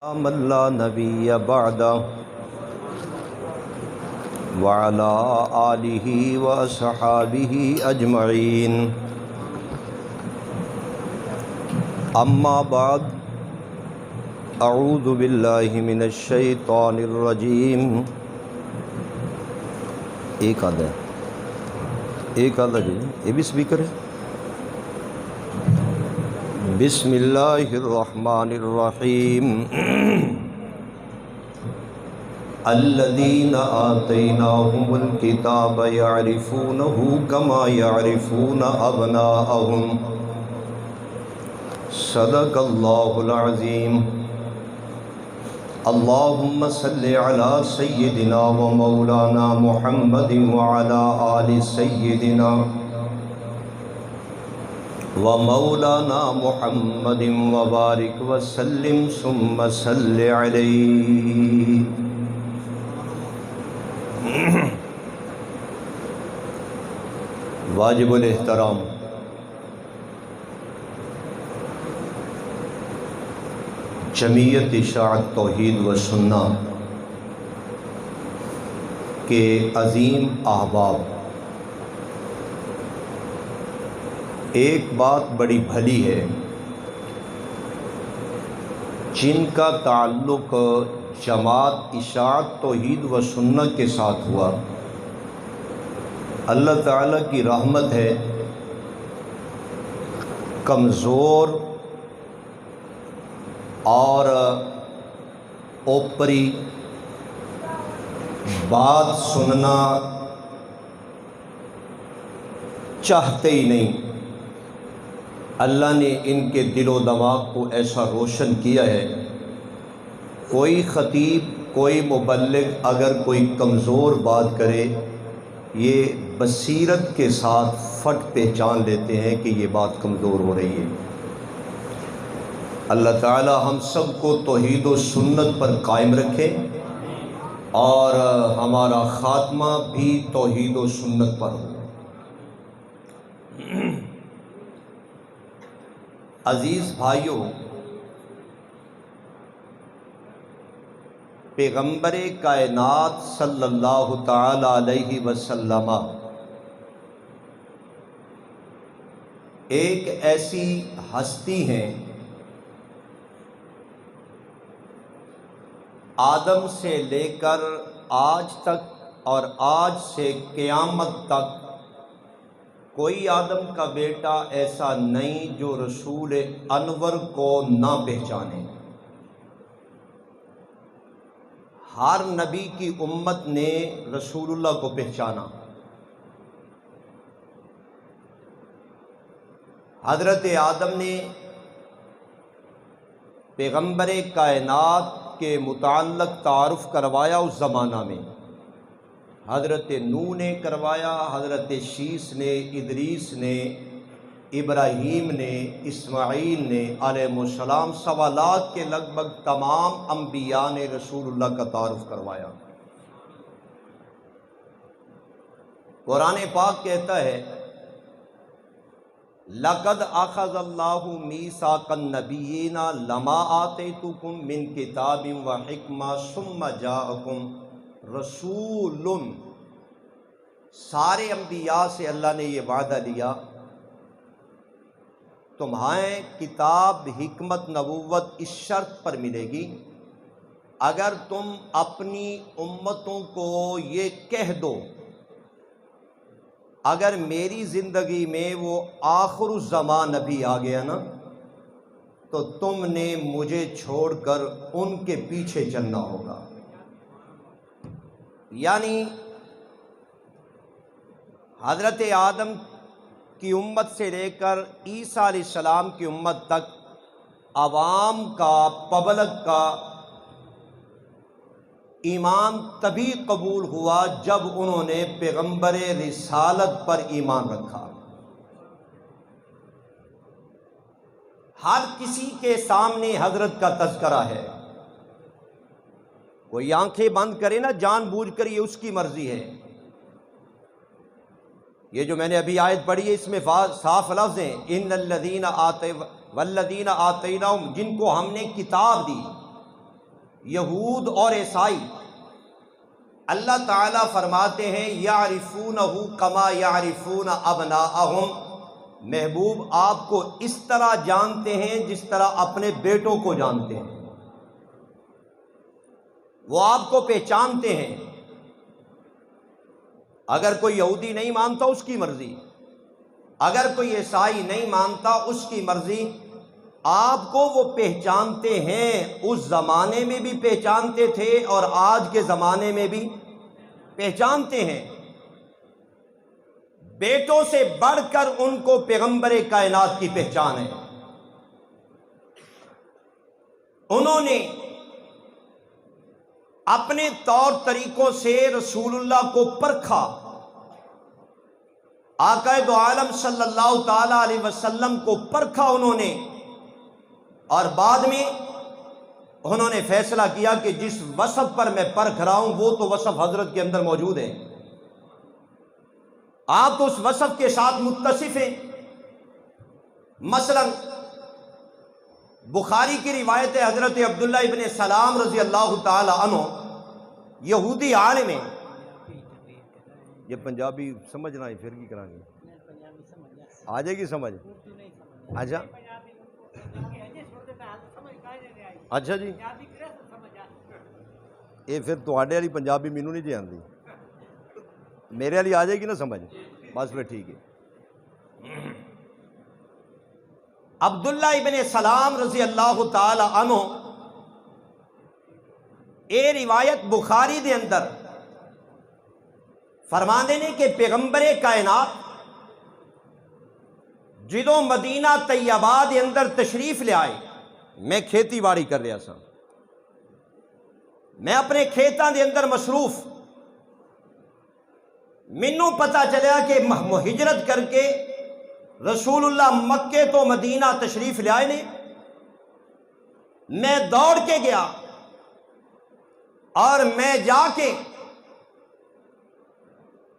من لا نبی بعدہ وعلى آلہ وصحابہ اجمعین اما بعد اعوذ باللہ من الشیطان الرجیم۔ ایک آدھا جو یہ بھی سپیکر ہے۔ بسم اللہ الرحمن الرحیم۔ الذین آتیناہم الکتاب یعرفونہ کما یعرفون ابناءہم۔ صدق اللہ العظیم۔ اللہم صلی علی سیدنا و مولانا محمد وعلی آل سیدنا ومولانا محمد وبارک وسلم ثم صلی علیہ۔ واجب الاحترام جمعیت اشاعت توحید و سنہ کے عظیم احباب، ایک بات بڑی بھلی ہے، جن کا تعلق جماعت اشاعت توحید و سنت کے ساتھ ہوا، اللہ تعالیٰ کی رحمت ہے، کمزور اور اوپری بات سننا چاہتے ہی نہیں، اللہ نے ان کے دل و دماغ کو ایسا روشن کیا ہے، کوئی خطیب کوئی مبلغ اگر کوئی کمزور بات کرے، یہ بصیرت کے ساتھ فٹ پہچان لیتے ہیں کہ یہ بات کمزور ہو رہی ہے۔ اللہ تعالی ہم سب کو توحید و سنت پر قائم رکھے اور ہمارا خاتمہ بھی توحید و سنت پر ہو۔ عزیز بھائیوں، پیغمبر کائنات صلی اللہ تعالی علیہ وسلم ایک ایسی ہستی ہیں، آدم سے لے کر آج تک اور آج سے قیامت تک کوئی آدم کا بیٹا ایسا نہیں جو رسول انور کو نہ پہچانے۔ ہر نبی کی امت نے رسول اللہ کو پہچانا۔ حضرت آدم نے پیغمبر کائنات کے متعلق تعارف کروایا اس زمانہ میں، حضرت نوح نے کروایا، حضرت شیس نے، ادریس نے، ابراہیم نے، اسماعیل نے علیہ السلام، 1.25 لاکھ کے لگ بھگ تمام انبیاء نے رسول اللہ کا تعارف کروایا۔ قرآن پاک کہتا ہے لَقَدْ أَخَذَ اللَّهُ مِيثَاقَ النَّبِيِّينَ لَمَا آتَيْتُكُم مِّن كِتَابٍ وَحِكْمَةٍ ثُمَّ جَاءَكُم رسول۔ سارے انبیاء سے اللہ نے یہ وعدہ لیا، تمہیں کتاب، حکمت، نبوت اس شرط پر ملے گی اگر تم اپنی امتوں کو یہ کہہ دو، اگر میری زندگی میں وہ آخر الزمان نبی آ گیا نا تو تم نے مجھے چھوڑ کر ان کے پیچھے چلنا ہوگا۔ یعنی حضرت آدم کی امت سے لے کر عیسیٰ علیہ السلام کی امت تک عوام کا، پبلک کا ایمان تبھی قبول ہوا جب انہوں نے پیغمبر رسالت پر ایمان رکھا۔ ہر کسی کے سامنے حضرت کا تذکرہ ہے، کوئی آنکھیں بند کرے نا جان بوجھ کر، یہ اس کی مرضی ہے۔ یہ جو میں نے ابھی آیت پڑھی ہے، اس میں صاف لفظ ہیں ان الذین والذین آتیناہم، جن کو ہم نے کتاب دی، یہود اور عیسائی، اللہ تعالیٰ فرماتے ہیں یعرفونہ کما یعرفون ابناءہم، محبوب آپ کو اس طرح جانتے ہیں جس طرح اپنے بیٹوں کو جانتے ہیں، وہ آپ کو پہچانتے ہیں۔ اگر کوئی یہودی نہیں مانتا اس کی مرضی، اگر کوئی عیسائی نہیں مانتا اس کی مرضی، آپ کو وہ پہچانتے ہیں، اس زمانے میں بھی پہچانتے تھے اور آج کے زمانے میں بھی پہچانتے ہیں۔ بیٹوں سے بڑھ کر ان کو پیغمبر کائنات کی پہچان ہے۔ انہوں نے اپنے طور طریقوں سے رسول اللہ کو پرکھا، آقا دو عالم صلی اللہ تعالی علیہ وسلم کو پرکھا انہوں نے، اور بعد میں انہوں نے فیصلہ کیا کہ جس وصف پر میں پرکھ رہا ہوں وہ تو وصف حضرت کے اندر موجود ہے، آپ تو اس وصف کے ساتھ متصف ہیں۔ مثلا بخاری کی روایت ہے، حضرت عبداللہ ابن سلام رضی اللہ تعالی عنہ یہودی عالم ہیں۔ یہ پنجابی سمجھنا ہے پھر کی کریں گے، آ جائے گی سمجھ؟ اچھا اچھا جی، یہ پھر تواڈے والی پنجابی مینوں نہیں جی آندی، میرے والی آ جائے گی نا سمجھ، بس پھر ٹھیک ہے۔ عبداللہ ابن سلام رضی اللہ تعالی عنہ، اے روایت بخاری دے اندر فرماندے نے کہ پیغمبر کائنات جدوں مدینہ طیبہ دے اندر تشریف لے آئے، میں کھیتی باڑی کر رہا سا، میں اپنے کھیتاں دے اندر مصروف، مینوں پتہ چلیا کہ ہجرت کر کے رسول اللہ مکے تو مدینہ تشریف لے آئے نے۔ میں دوڑ کے گیا اور میں جا کے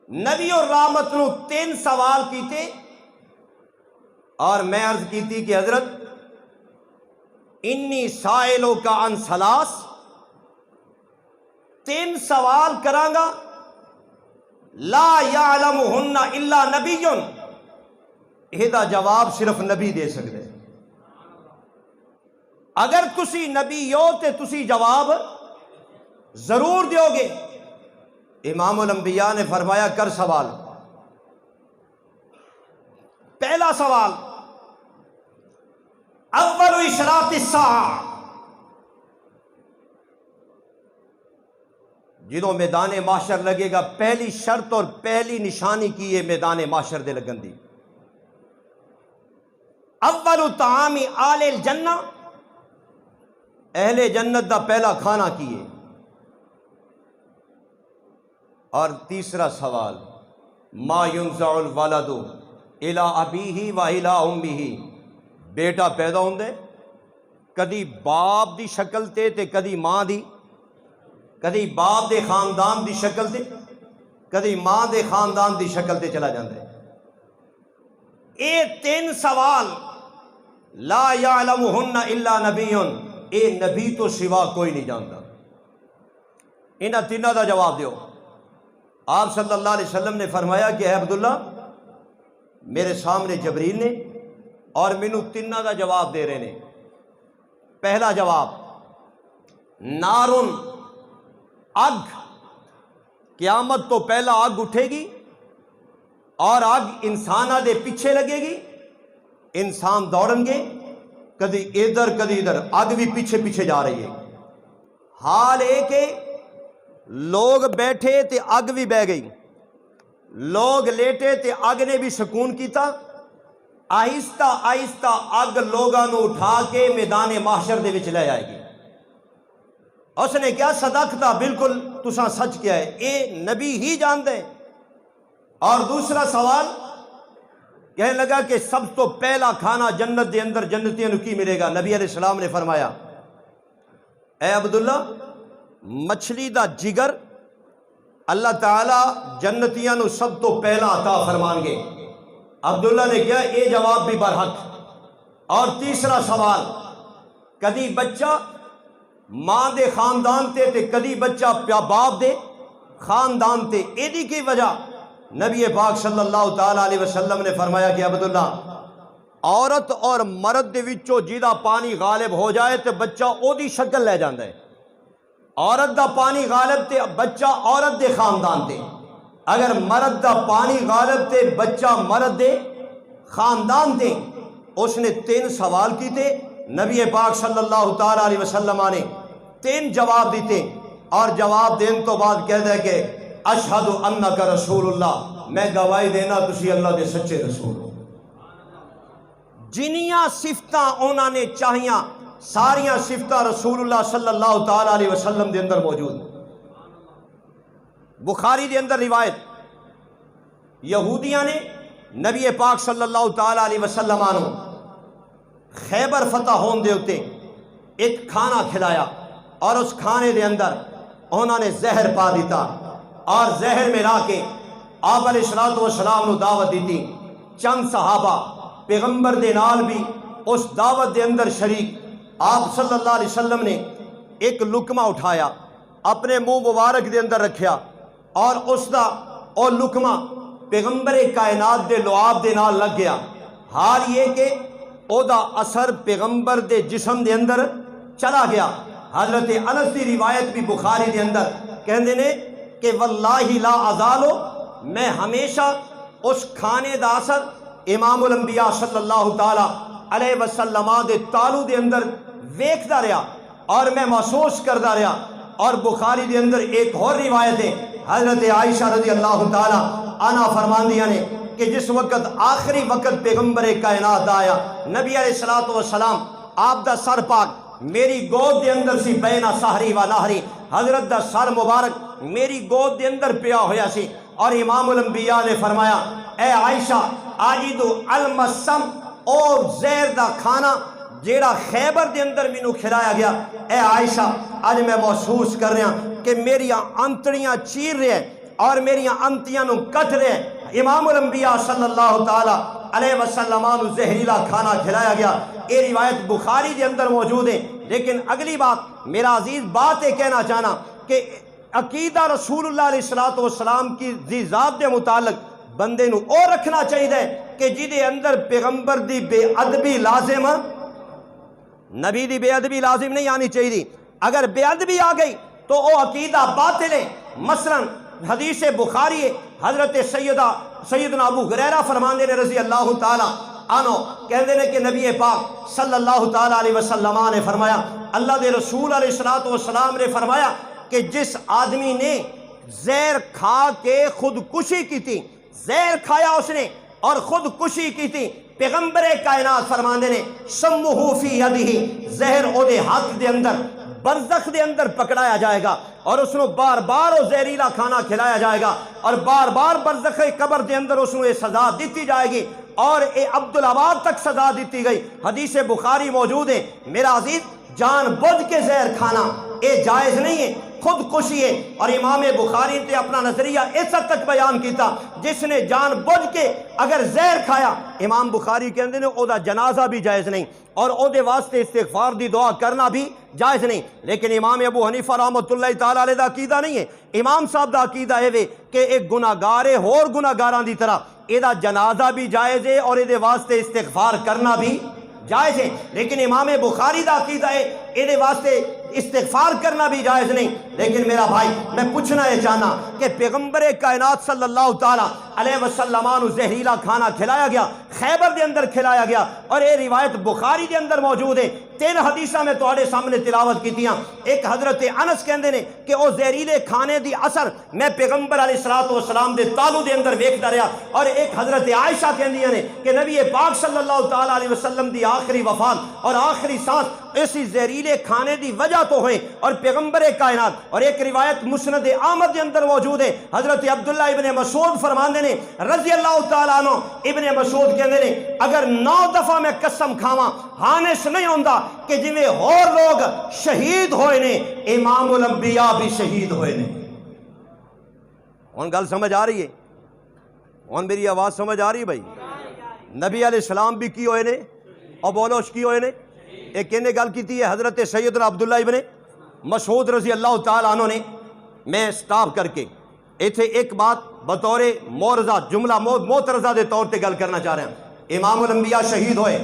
نبی اور رحمت نو 3 سوال کیتے، اور میں عرض کی تھی کہ حضرت انی سائلوں کا عن ثلاث، 3 سوال کرانگا، لا یعلمہن الا نبی، یہ جواب صرف نبی دے سکتے، اگر تسی نبی ہو تے تسی جواب ضرور دیو گے۔ امام الانبیاء نے فرمایا کر سوال۔ پہلا سوال، اول اشراط الساعہ، جدوں میدان محشر لگے گا پہلی شرط اور پہلی نشانی کی ہے میدان محشر دے لگن دی۔ اول طعام آل الجنہ، اہل جنت دا پہلا کھانا کیے۔ اور تیسرا سوال، ما ينزع الولد الى ابیہ و الى امہ، بیٹا پیدا ہوندے کدی باپ دی شکل تے کدی ماں دی، کدی باپ دے خاندان دی شکل تے کدی ماں دے خاندان دی شکل تے چلا جاندے۔ اے 3 سوال لا یعلمہن الا نبی، اے نبی تو سوا کوئی نہیں جانتا، انہاں تینوں دا جواب دیو۔ آپ صلی اللہ علیہ وسلم نے فرمایا کہ اے عبداللہ، میرے سامنے جبریل نے اور مینوں تینوں دا جواب دے رہے نے۔ پہلا جواب، نارن، اگ، قیامت تو پہلا اگ اٹھے گی اور اگ انسانہ دے پیچھے لگے گی، انسان دوڑیں گے کدی ادھر کدی ادھر، اگ بھی پیچھے پیچھے جا رہی ہے۔ حال ہے کہ لوگ بیٹھے تے اگ بھی بہ گئی، لوگ لیٹے تے اگ نے بھی سکون کیتا، آہستہ آہستہ اگ لوگاں نو اٹھا کے میدان محشر دے وچ لے آئے گی۔ اس نے کیا صدقتا، بالکل تساں سچ کیا ہے، اے نبی ہی جان دے۔ اور دوسرا سوال کہنے لگا کہ سب تو پہلا کھانا جنت دے اندر جنتیاں نو کی ملے گا؟ نبی علیہ السلام نے فرمایا، اے عبداللہ، مچھلی دا جگر اللہ تعالیٰ جنتیاں نو سب تو پہلا عطا فرمان گے۔ عبداللہ نے کیا اے جواب بھی برحق۔ اور تیسرا سوال، کدی بچہ ماں دے خاندان تے کدی بچہ پیا باپ دے خاندان تے. ایدی کی وجہ نبی پاک صلی اللہ تعالی علیہ وسلم نے فرمایا کہ عبداللہ عورت اور مرد دے وچوں جیدہ پانی غالب ہو جائے تے بچہ او دی شکل لے جاندہ ہے. عورت دا پانی غالب تے بچہ عورت دے خاندان تے, اگر مرد دا پانی غالب تے بچہ مرد دے خاندان تے. اس نے 3 سوال کیتے, نبی پاک صلی اللہ تعالی علیہ وسلم نے 3 جواب دیتے, اور جواب دین تو بعد کہہ دے کہ اشہد انک رسول اللہ, میں گواہی دینا تسی اللہ دے سچے رسول ہو. جنیاں صفتاں انہوں نے چاہیاں ساریاں صفتاں رسول اللہ صلی اللہ تعالی علیہ وسلم دے اندر موجود. بخاری دے اندر روایت, یہودیاں نے نبی پاک صلی اللہ تعالی علیہ وسلم آنو خیبر فتح ہون دے ہوتے ایک کھانا کھلایا, اور اس کھانے دے اندر انہوں نے زہر پا دیتا, اور زہر میں لا کے آپ علیہ السلام نو دعوت دیتی. چند صحابہ پیغمبر دے نال بھی اس دعوت دے اندر شریک. آپ صلی اللہ علیہ وسلم نے ایک لقمہ اٹھایا, اپنے منہ مبارک دے اندر رکھیا, اور اس دا او لقمہ پیغمبر کائنات دے لعاب دے نال لگ گیا. حال یہ کہ او دا اثر پیغمبر دے جسم دے اندر چلا گیا. حضرت انس دی روایت بھی بخاری دے اندر کہندے نے کہ واللہ لا ازالو, میں ہمیشہ اس کھانے دا اثر امام الانبیاء صلی اللہ تعالی علیہ وسلم دے تالو دے اندر ویکھدا رہا, اور میں محسوس کردا رہا. اور بخاری دے اندر ایک اور روایت ہے, حضرت عائشہ رضی اللہ تعالی عنہا فرماندیاں نے کہ جس وقت آخری وقت پیغمبر کائنات آیا, نبی علیہ السلام آپ دا سر پاک میری گود دے اندر سی, بین سحری و نہری, حضرت دا سر مبارک میری گود دے اندر پیا ہویا سی. اور امام الانبیاء نے فرمایا اے عائشہ آجدو المسم, او زہر دا کھانا جیڑا خیبر دے اندر مینوں کھلایا گیا, اے عائشہ آج میں محسوس کر رہا کہ میری انتڑیاں چیر رہے ہیں اور میری انتیاں نو کٹ رہے ہیں. امام الانبیاء صلی اللہ تعالی علیہ وسلم نو زہریلا کھانا کھلایا گیا. یہ روایت بخاری دے اندر موجود ہے. لیکن اگلی بات میرا عزیز بات یہ کہنا چاہنا کہ عقیدہ رسول اللہ علیہ السلام کی ذی ذات دے متعلق بندے نو اور رکھنا چاہیے کہ جدے اندر پیغمبر دی بے ادبی لازم, نبی دی بے ادبی لازم نہیں آنی چاہیے. اگر بے ادبی آ گئی تو وہ عقیدہ باطل ہے. مثلا حدیث بخاری ہے, حضرت سیدنا ابو ہریرہ فرماندے نے رضی اللہ تعالی عنہ, کہندے نے کہ نبی پاک صلی اللہ تعالی علیہ وسلم نے فرمایا, اللہ دے رسول علیہ السلام نے فرمایا کہ جس آدمی نے زہر کھا کے خودکشی کی تھی, زہر کھایا اس نے اور خودکشی کی تھی, پیغمبر کائنات فرماندے نے سمہو فی یدہ, زہر او دے ہاتھ دے اندر برزخ دے اندر پکڑایا جائے گا, اور اس نے بار بار وہ زہریلا کھانا کھلایا جائے گا, اور بار بار برزخ قبر دے اندر اس نے سزا دیتی جائے گی, اور اے عبدالآباد تک سزا دیتی گئی. حدیث بخاری موجود ہے. میرا عزیز جان بوجھ کے زہر کھانا اے جائز نہیں ہے, خودکشی ہے. اور امام بخاری نے اپنا نظریہ اس حد تک بیان کیتا, جس نے جان بوجھ کے اگر زہر کھایا, امام بخاری کہندے نے او دا جنازہ بھی جائز نہیں, اور او دے واسطے استغفار دی دعا کرنا بھی جائز نہیں. لیکن امام ابو حنیفہ رحمۃ اللہ تعالی علیہ دا عقیدہ نہیں ہے. امام صاحب دا عقیدہ ہے کہ ایک گناہگار ہے ہور گناہگاراں دی طرح, اے دا جنازہ بھی جائز ہے اور اے دے واسطے استغفار کرنا بھی جائز ہے. لیکن امام بخاری دا عقیدہ ہے اے دے واسطے استغفار کرنا بھی جائز نہیں. لیکن میرا بھائی میں پوچھنا یہ چاہنا کہ پیغمبر کائنات صلی اللہ تعالی علیہ وسلم نو زہریلا کھانا کھلایا گیا, خیبر دے اندر کھلایا گیا, اور یہ روایت بخاری دے اندر موجود ہے. 3 حدیثاں میں تواڈے سامنے تلاوت کیتیاں. ایک حضرت انس کہندے نے کہ او زہریلے کھانے دی اثر میں پیغمبر علیہ السلام دے تالو دے اندر ویکھدا رہا. اور ایک حضرت عائشہ کہندیاں نے کہ نبی پاک صلی اللہ تعالی علیہ وسلم دی آخری وفات اور آخری سانس اسی زہریلے کھانے دی وجہ تو ہوئے, اور پیغمبر کائنات. اور ایک روایت مسند احمد کے اندر موجود ہے, حضرت عبداللہ ابن مسعود فرماندے نے رضی اللہ تعالیٰ عنہ, ابن مسعود کہندے نے اگر 9 دفعہ میں قسم کھاواں ہانس نہیں ہوندا کہ جویں اور لوگ شہید ہوئے نے, امام الانبیاء بھی شہید ہوئے نے. ان گل سمجھ آ رہی ہے؟ ان میری آواز سمجھ آ رہی ہے بھائی؟ نبی علیہ السلام بھی کی ہوئے نے, اور بولوش کی ہوئے نے. ایک کہنے گل کی ہے حضرت سیدنا عبداللہ ابن مسعود رضی اللہ تعالیٰ عنہ نے، میں سٹاپ کر کے ایتھے ایک بات بطور مورزہ جملہ موترزہ دے طور تے گل کرنا چاہ رہے ہیں۔ امام الانبیاء شہید ہوئے،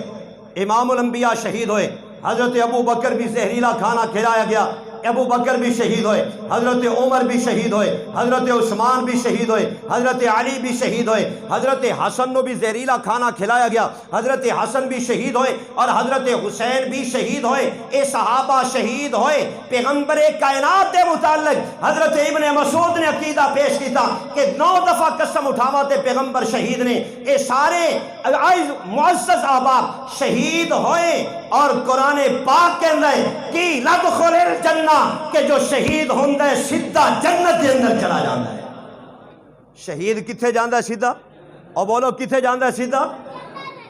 امام الانبیاء شہید ہوئے، حضرت ابو بکر بھی زہریلا کھانا کھلایا گیا، ابو بکر بھی شہید ہوئے، حضرت عمر بھی شہید ہوئے، حضرت عثمان بھی شہید ہوئے، حضرت علی بھی شہید ہوئے، حضرت حسن کو بھی زہریلا کھانا کھلایا گیا، حضرت حسن بھی شہید ہوئے اور حضرت حسین بھی شہید ہوئے۔ اے صحابہ شہید ہوئے۔ پیغمبر کائنات کے متعلق حضرت ابن مسعود نے عقیدہ پیش کیتا کہ 9 دفعہ قسم اٹھاوا تے پیغمبر شہید نے، اے سارے معزز احباب شہید ہوئے۔ اور قرآن پاک کہندا ہے کہ لدخل الجنہ، کہ جو شہید ہوندا ہے سیدھا جنت کے اندر چلا جاندا ہے۔ شہید کتھے جاندا ہے سیدھا؟ اور بولو کتھے جاندا ہے سیدھا؟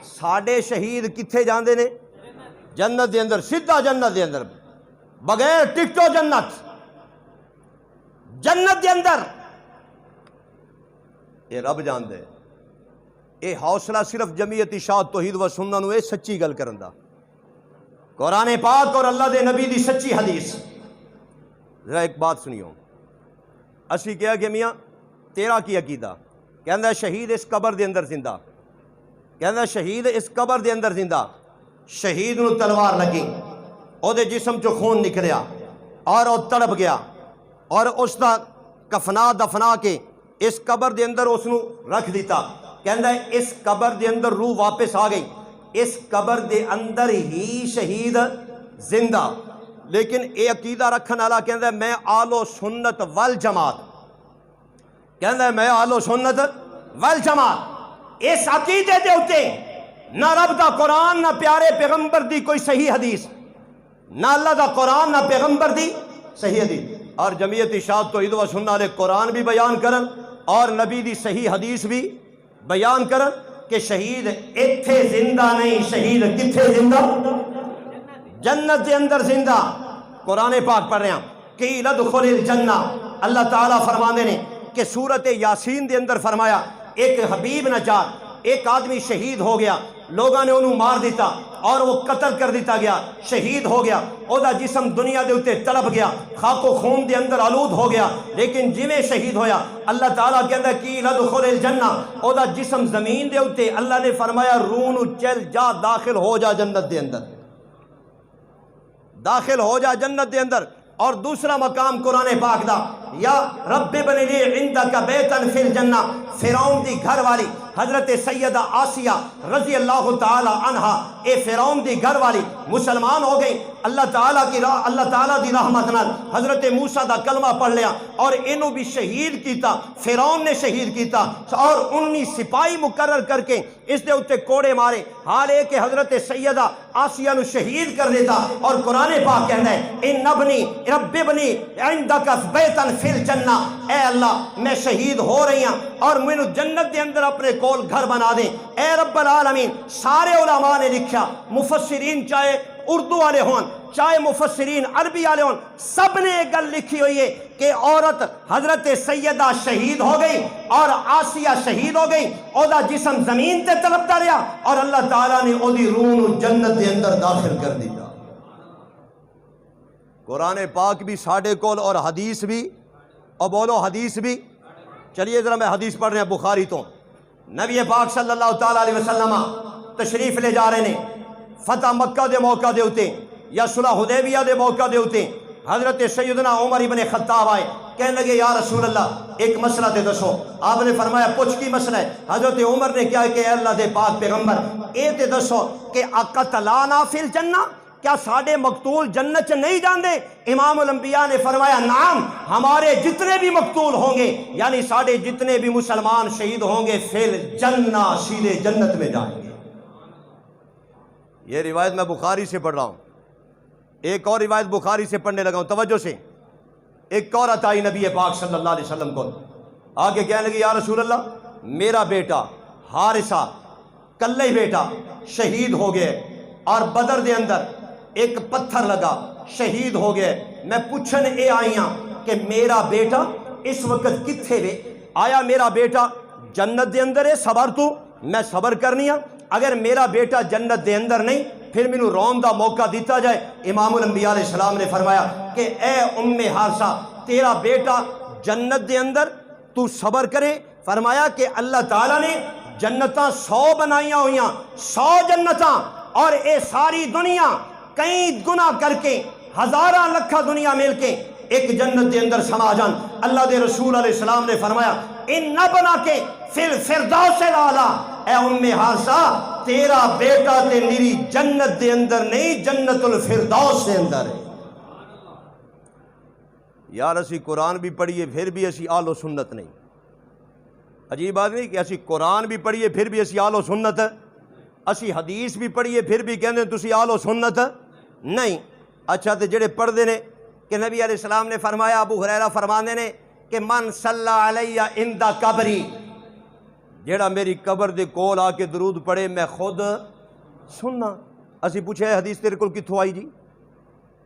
ساڈے شہید کتھے جاندے نے؟ جنت دے اندر، سیدھا جنت دے اندر، بغیر ٹکٹو جنت، جنت دے اندر۔ یہ رب جاندے، یہ حوصلہ صرف جمعیت اشاعت توحید و سنت نو اے سچی گل کرن دا، قرآن پاک اور اللہ دے نبی دی سچی حدیث۔ ذرا ایک بات سنیو، اسی کہا کہ میاں تیرا کی عقیدہ؟ کہندا ہے شہید اس قبر دے اندر زندہ، کہندا ہے شہید اس قبر دے اندر زندہ۔ شہید نو تلوار لگی، او دے جسم چو خون نکلیا اور او تڑپ گیا، اور اس دا کفنا دفنا کے اس قبر دے اندر اس نو رکھ دیتا۔ کہندا ہے اس قبر دے اندر روح واپس آ گئی، اس قبر دے اندر ہی شہید زندہ۔ لیکن اے عقیدہ رکھن والا کہندا ہے میں آل و سنت والجماعت، کہندا ہے میں آل و سنت والجماعت۔ اس عقیدے دے اوتے نہ رب دا قرآن، نہ پیارے پیغمبر دی کوئی صحیح حدیث، نہ اللہ دا قرآن، نہ پیغمبر دی صحیح حدیث۔ اور جمعیت اشاعت توحید و سنت والے قرآن بھی بیان کرن اور نبی دی صحیح حدیث بھی بیان کرن کہ شہید ایتھے زندہ نہیں، شہید کتھے زندہ؟ جنت دے اندر زندہ۔ قرآن پاک پڑھ رہے ہیں کہ لدخل الجنہ، اللہ تعالیٰ فرمانے نے کہ سورۃ یاسین دے اندر فرمایا ایک حبیب نجار، ایک آدمی شہید ہو گیا، لوگوں نے انہوں مار دیتا اور وہ قتل کر دیتا گیا، شہید ہو گیا، او دا جسم دنیا دے اتے تڑپ گیا، خاک و خون دے اندر آلود ہو گیا، لیکن جویں شہید ہویا اللہ تعالیٰ کہندا کہ لدخل الجنہ، او دا جسم زمین دے اتے اللہ نے فرمایا روح نو چل جا، داخل ہو جا جنت دے اندر، داخل ہو جا جنت دے اندر۔ اور دوسرا مقام قرآن پاک دا، یا رب ابن لی عندک بیتا فی الجنہ، فرعون دی گھر والی حضرت سیدہ آسیہ رضی اللہ تعالی عنہا، اے فرعون دی گھر والی مسلمان ہو گئی، اللہ تعالیٰ دی رحمت نال حضرت موسیٰ دا کلمہ پڑھ لیا اور انہوں بھی شہید کیتا، فرعون نے شہید کیتا، اور 19 سپاہی مقرر کر کے اس دے اتے کوڑے مارے، حال ہے کہ حضرت سیدہ آسیہ نو شہید کر دیتا۔ اور قرآن پاک کہنا ہے ان ابنی رب ابنی عندک بیتا فی الجنہ، اے اللہ میں شہید ہو رہی ہوں اور میں جنت دے اندر اپنے کول گھر بنا دیں، اے رب العالمین۔ سارے علماء نے لکھا، مفسرین چاہے اردو والے ہون چاہے مفسرین عربی والے ہون، سب نے ایک گل لکھی ہوئی ہے کہ عورت حضرت سیدہ شہید ہو گئی اور آسیہ شہید ہو گئی، او دا جسم زمین تے تڑپتا رہا اور اللہ تعالیٰ نے او دی روح جنت دے اندر داخل کر دیا۔ قرآن پاک بھی ساڑھے کول اور حدیث بھی، اور بولو حدیث بھی۔ چلیے ذرا میں حدیث پڑھ رہے ہیں بخاری تو، نبی پاک صلی اللہ تعالیٰ علیہ وسلم تشریف لے جا رہے ہیں فتح مکہ دے موقع دے ہوتے یا صلح حدیبیہ دے موقع دے ہوتے، حضرت سیدنا عمر ابن خطاب آئے، کہنے لگے یا رسول اللہ ایک مسئلہ تے دسو۔ آپ نے فرمایا پوچھ کی مسئلہ ہے؟ حضرت عمر نے کیا کہ اے اللہ دے پاک پیغمبر اے تے دسو کہ اقتلانا فی الجنہ، کیا ساڑھے مقتول جنت نہیں جاندے؟ امام الانبیاء نے فرمایا نعم، ہمارے جتنے بھی مقتول ہوں گے یعنی ساڑھے جتنے بھی مسلمان شہید ہوں گے فی الجنہ، سیدھے جنت میں جائیں گے۔ یہ روایت میں بخاری سے پڑھ رہا ہوں، ایک اور روایت بخاری سے پڑھنے لگا ہوں، توجہ سے۔ ایک اور آئی نبی پاک صلی اللہ علیہ وسلم کو، آگے کہنے لگی یا رسول اللہ میرا بیٹا حارثہ کلے بیٹا شہید ہو گئے اور بدر دے اندر ایک پتھر لگا، شہید ہو گئے، میں پوچھن اے آئیاں کہ میرا بیٹا اس وقت کتھے وے؟ آیا میرا بیٹا جنت دے اندر ہے؟ صبر تو میں صبر کرنی ہاں، اگر میرا بیٹا جنت دے اندر نہیں پھر مینوں رون دا موقع دیتا جائے۔ امام الانبیاء علیہ السلام نے فرمایا کہ اے ام حارثہ تیرا بیٹا جنت دے اندر تو صبر کرے۔ فرمایا کہ اللہ تعالیٰ نے جنتاں 100 بنائیاں ہوئیاں، 100 جنتاں، اور اے ساری دنیا کئی گناہ کر کے ہزاراں لکھا دنیا مل کے ایک جنت دے اندر سما جان۔ اللہ دے رسول علیہ السلام نے فرمایا ان نہ بنا کے فی الفردوس الاعلیٰ، اے ام حارثہ تیرا بیٹا تے میری جنت دے اندر نہیں، جنت الفردوس دے اندر ہے۔ یار اسی قرآن بھی پڑھیے پھر بھی اسی اہل و سنت نہیں۔ عجیب بات نہیں کہ اسی قرآن بھی پڑھیے پھر بھی اسی اہل و سنت، اسی حدیث بھی پڑھیے پھر بھی کہندے تسی اہل و سنت نہیں۔ اچھا تے جڑے پڑھ دے نے کہ نبی علیہ السلام نے فرمایا، ابو ہریرہ فرماندے نے کہ من صلی علیہ عند قبری، جڑا میری قبر دے کول آ کے درود پڑھے میں خود سننا۔ اسی پوچھے حدیث تیرے کول کتھوں آئی جی؟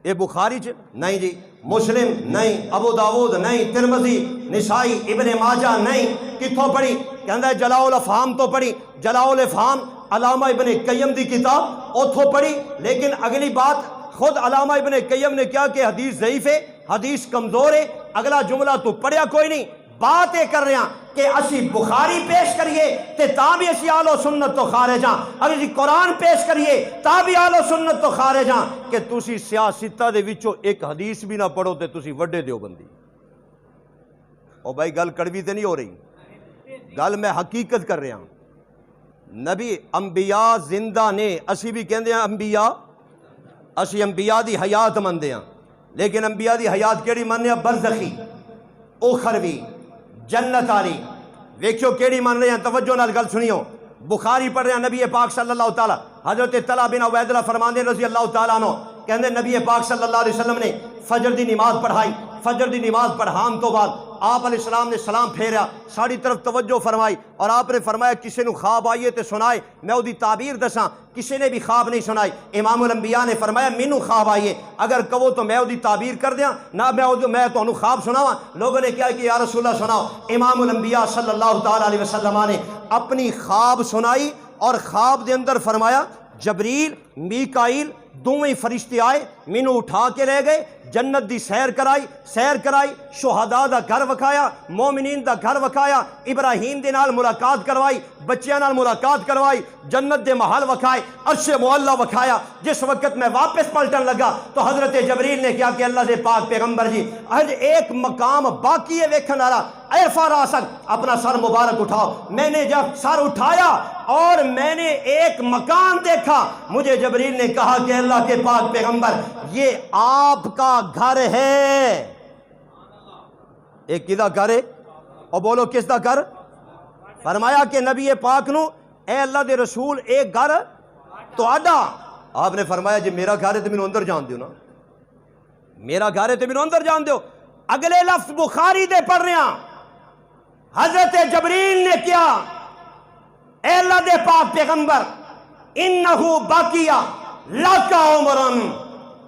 اے بخاری چ نہیں جی، مسلم نہیں، ابو داؤد نہیں، ترمذی، نسائی، ابن ماجہ نہیں، کتھوں پڑھی؟ کہندا ہے جلاء الافہام تو پڑھی، جلاء الافہام علامہ ابن قیم دی کتاب اتھوں پڑھی۔ لیکن اگلی بات خود علامہ ابن قیم نے کیا کہ حدیث ضعیف ہے، حدیث کمزور ہے، اگلا جملہ تو پڑھیا کوئی نہیں۔ بات یہ کر رہے ہیں کہ اسی بخاری پیش کریے تے تاں بھی اسی اہل و سنت تو خارج ہاں، اگر اسی قرآن پیش کریے تاں بھی اہل و سنت تو خارج ہاں، کہ تسی سیاستہ دے وچوں ایک حدیث بھی نہ پڑھو تے تسی وڈے دیوبندی۔ او بھائی گل کڑوی تے نہیں ہو رہی، گل میں حقیقت کر رہا ہوں۔ نبی انبیاء زندہ نے، اسی بھی کہندے ہیں انبیاء، اسی انبیاء دی حیات مندے ہیں، لیکن انبیاء دی حیات کیڑی مننے ہیں؟ برزخی، اخروی، جنت والی۔ ویکھو کیڑی من رہے ہیں، توجہ نال گل سنیو۔ بخاری پڑھ رہے ہیں، نبی پاک صلی اللہ تعالیٰ حضرت طلحہ بن عبید اللہ فرماندے رضی اللہ تعالیٰ عنہ کہندے نبی پاک صلی اللہ علیہ وسلم نے فجر دی نماز پڑھائی، فجر دی نماز پڑھان تو بعد آپ علیہ السلام نے سلام پھیریا، ساری طرف توجہ فرمائی، اور آپ نے فرمایا کسی نے خواب آئیے تے سنائے، میں وہ دی تعبیر دساں۔ کسی نے بھی خواب نہیں سنائی۔ امام الانبیاء نے فرمایا مینوں خواب آئیے، اگر کہو تو میں وہ دی تعبیر کر دیاں، نہ میں تانوں خواب سناواں۔ لوگوں نے کیا کہ یا رسول اللہ سناؤ۔ امام الانبیاء صلی اللہ تعالیٰ علیہ وسلم نے اپنی خواب سنائی، اور خواب دے اندر فرمایا جبریل میکائیل دوویں فرشتے آئے، مینوں اٹھا کے لے گئے، جنت دی سیر کرائی، شہداء دا گھر وکھایا، مومنین دا گھر وکھایا، ابراہیم دے نال ملاقات کروائی، بچیاں نال ملاقات کروائی، جنت دے محل وکھائے، عرش معلیٰ وکھایا۔ جس وقت میں واپس پلٹن لگا تو حضرت جبریل نے کیا کہ اللہ دے پاک پیغمبر جی آج ایک مقام باقی ہے ویکھن والا، ارفع راسک، اپنا سر مبارک اٹھاؤ۔ میں نے جب سر اٹھایا اور میں نے ایک مکان دیکھا، مجھے جبریل نے کہا کہ اللہ کے پاک پیغمبر یہ آپ کا گھر ہے۔ ایک کدا گھر ہے؟ اور بولو کس دا گھر؟ فرمایا کہ نبی پاک نو اے اللہ دے رسول ایک گھر تو آڈا۔ آپ نے فرمایا جی میرا گھر ہے تو مینوں اندر جان دیو نا، میرا گھر ہے تو مینوں اندر جان دیو۔ اگلے لفظ بخاری دے پڑھ رہے ہیں، حضرت جبریل نے کیا اے اللہ دے پاک پیغمبر انہو باقیہ لکا عمرن،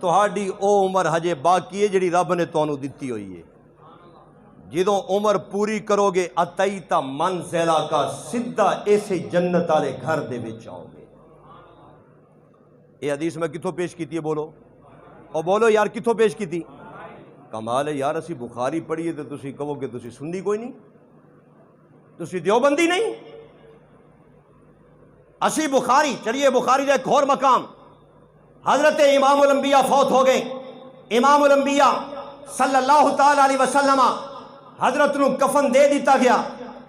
تہاڈی او عمر ہجے باقی ہے جڑی رب نے تانوں دتی ہوئی ہے۔ جدوں عمر پوری کرو گے اتیتا منزلہ کا سدھا ایسے جنت والے گھر دے وچ آؤ گے۔ یہ حدیث میں کتھوں پیش کیتی ہے؟ بولو اور بولو یار کتھوں پیش کیتی؟ کمال ہے یار، اسی بخاری پڑھیے تو تسی کہو کہ تسی سنی کوئی نہیں، تسی دیوبندی نہیں۔ اسی بخاری، چلیے بخاری کا ایک اور مقام، حضرت امام الانبیاء فوت ہو گئے۔ امام الانبیاء صلی اللہ تعالی علیہ وسلم حضرت نو کفن دے دیتا گیا،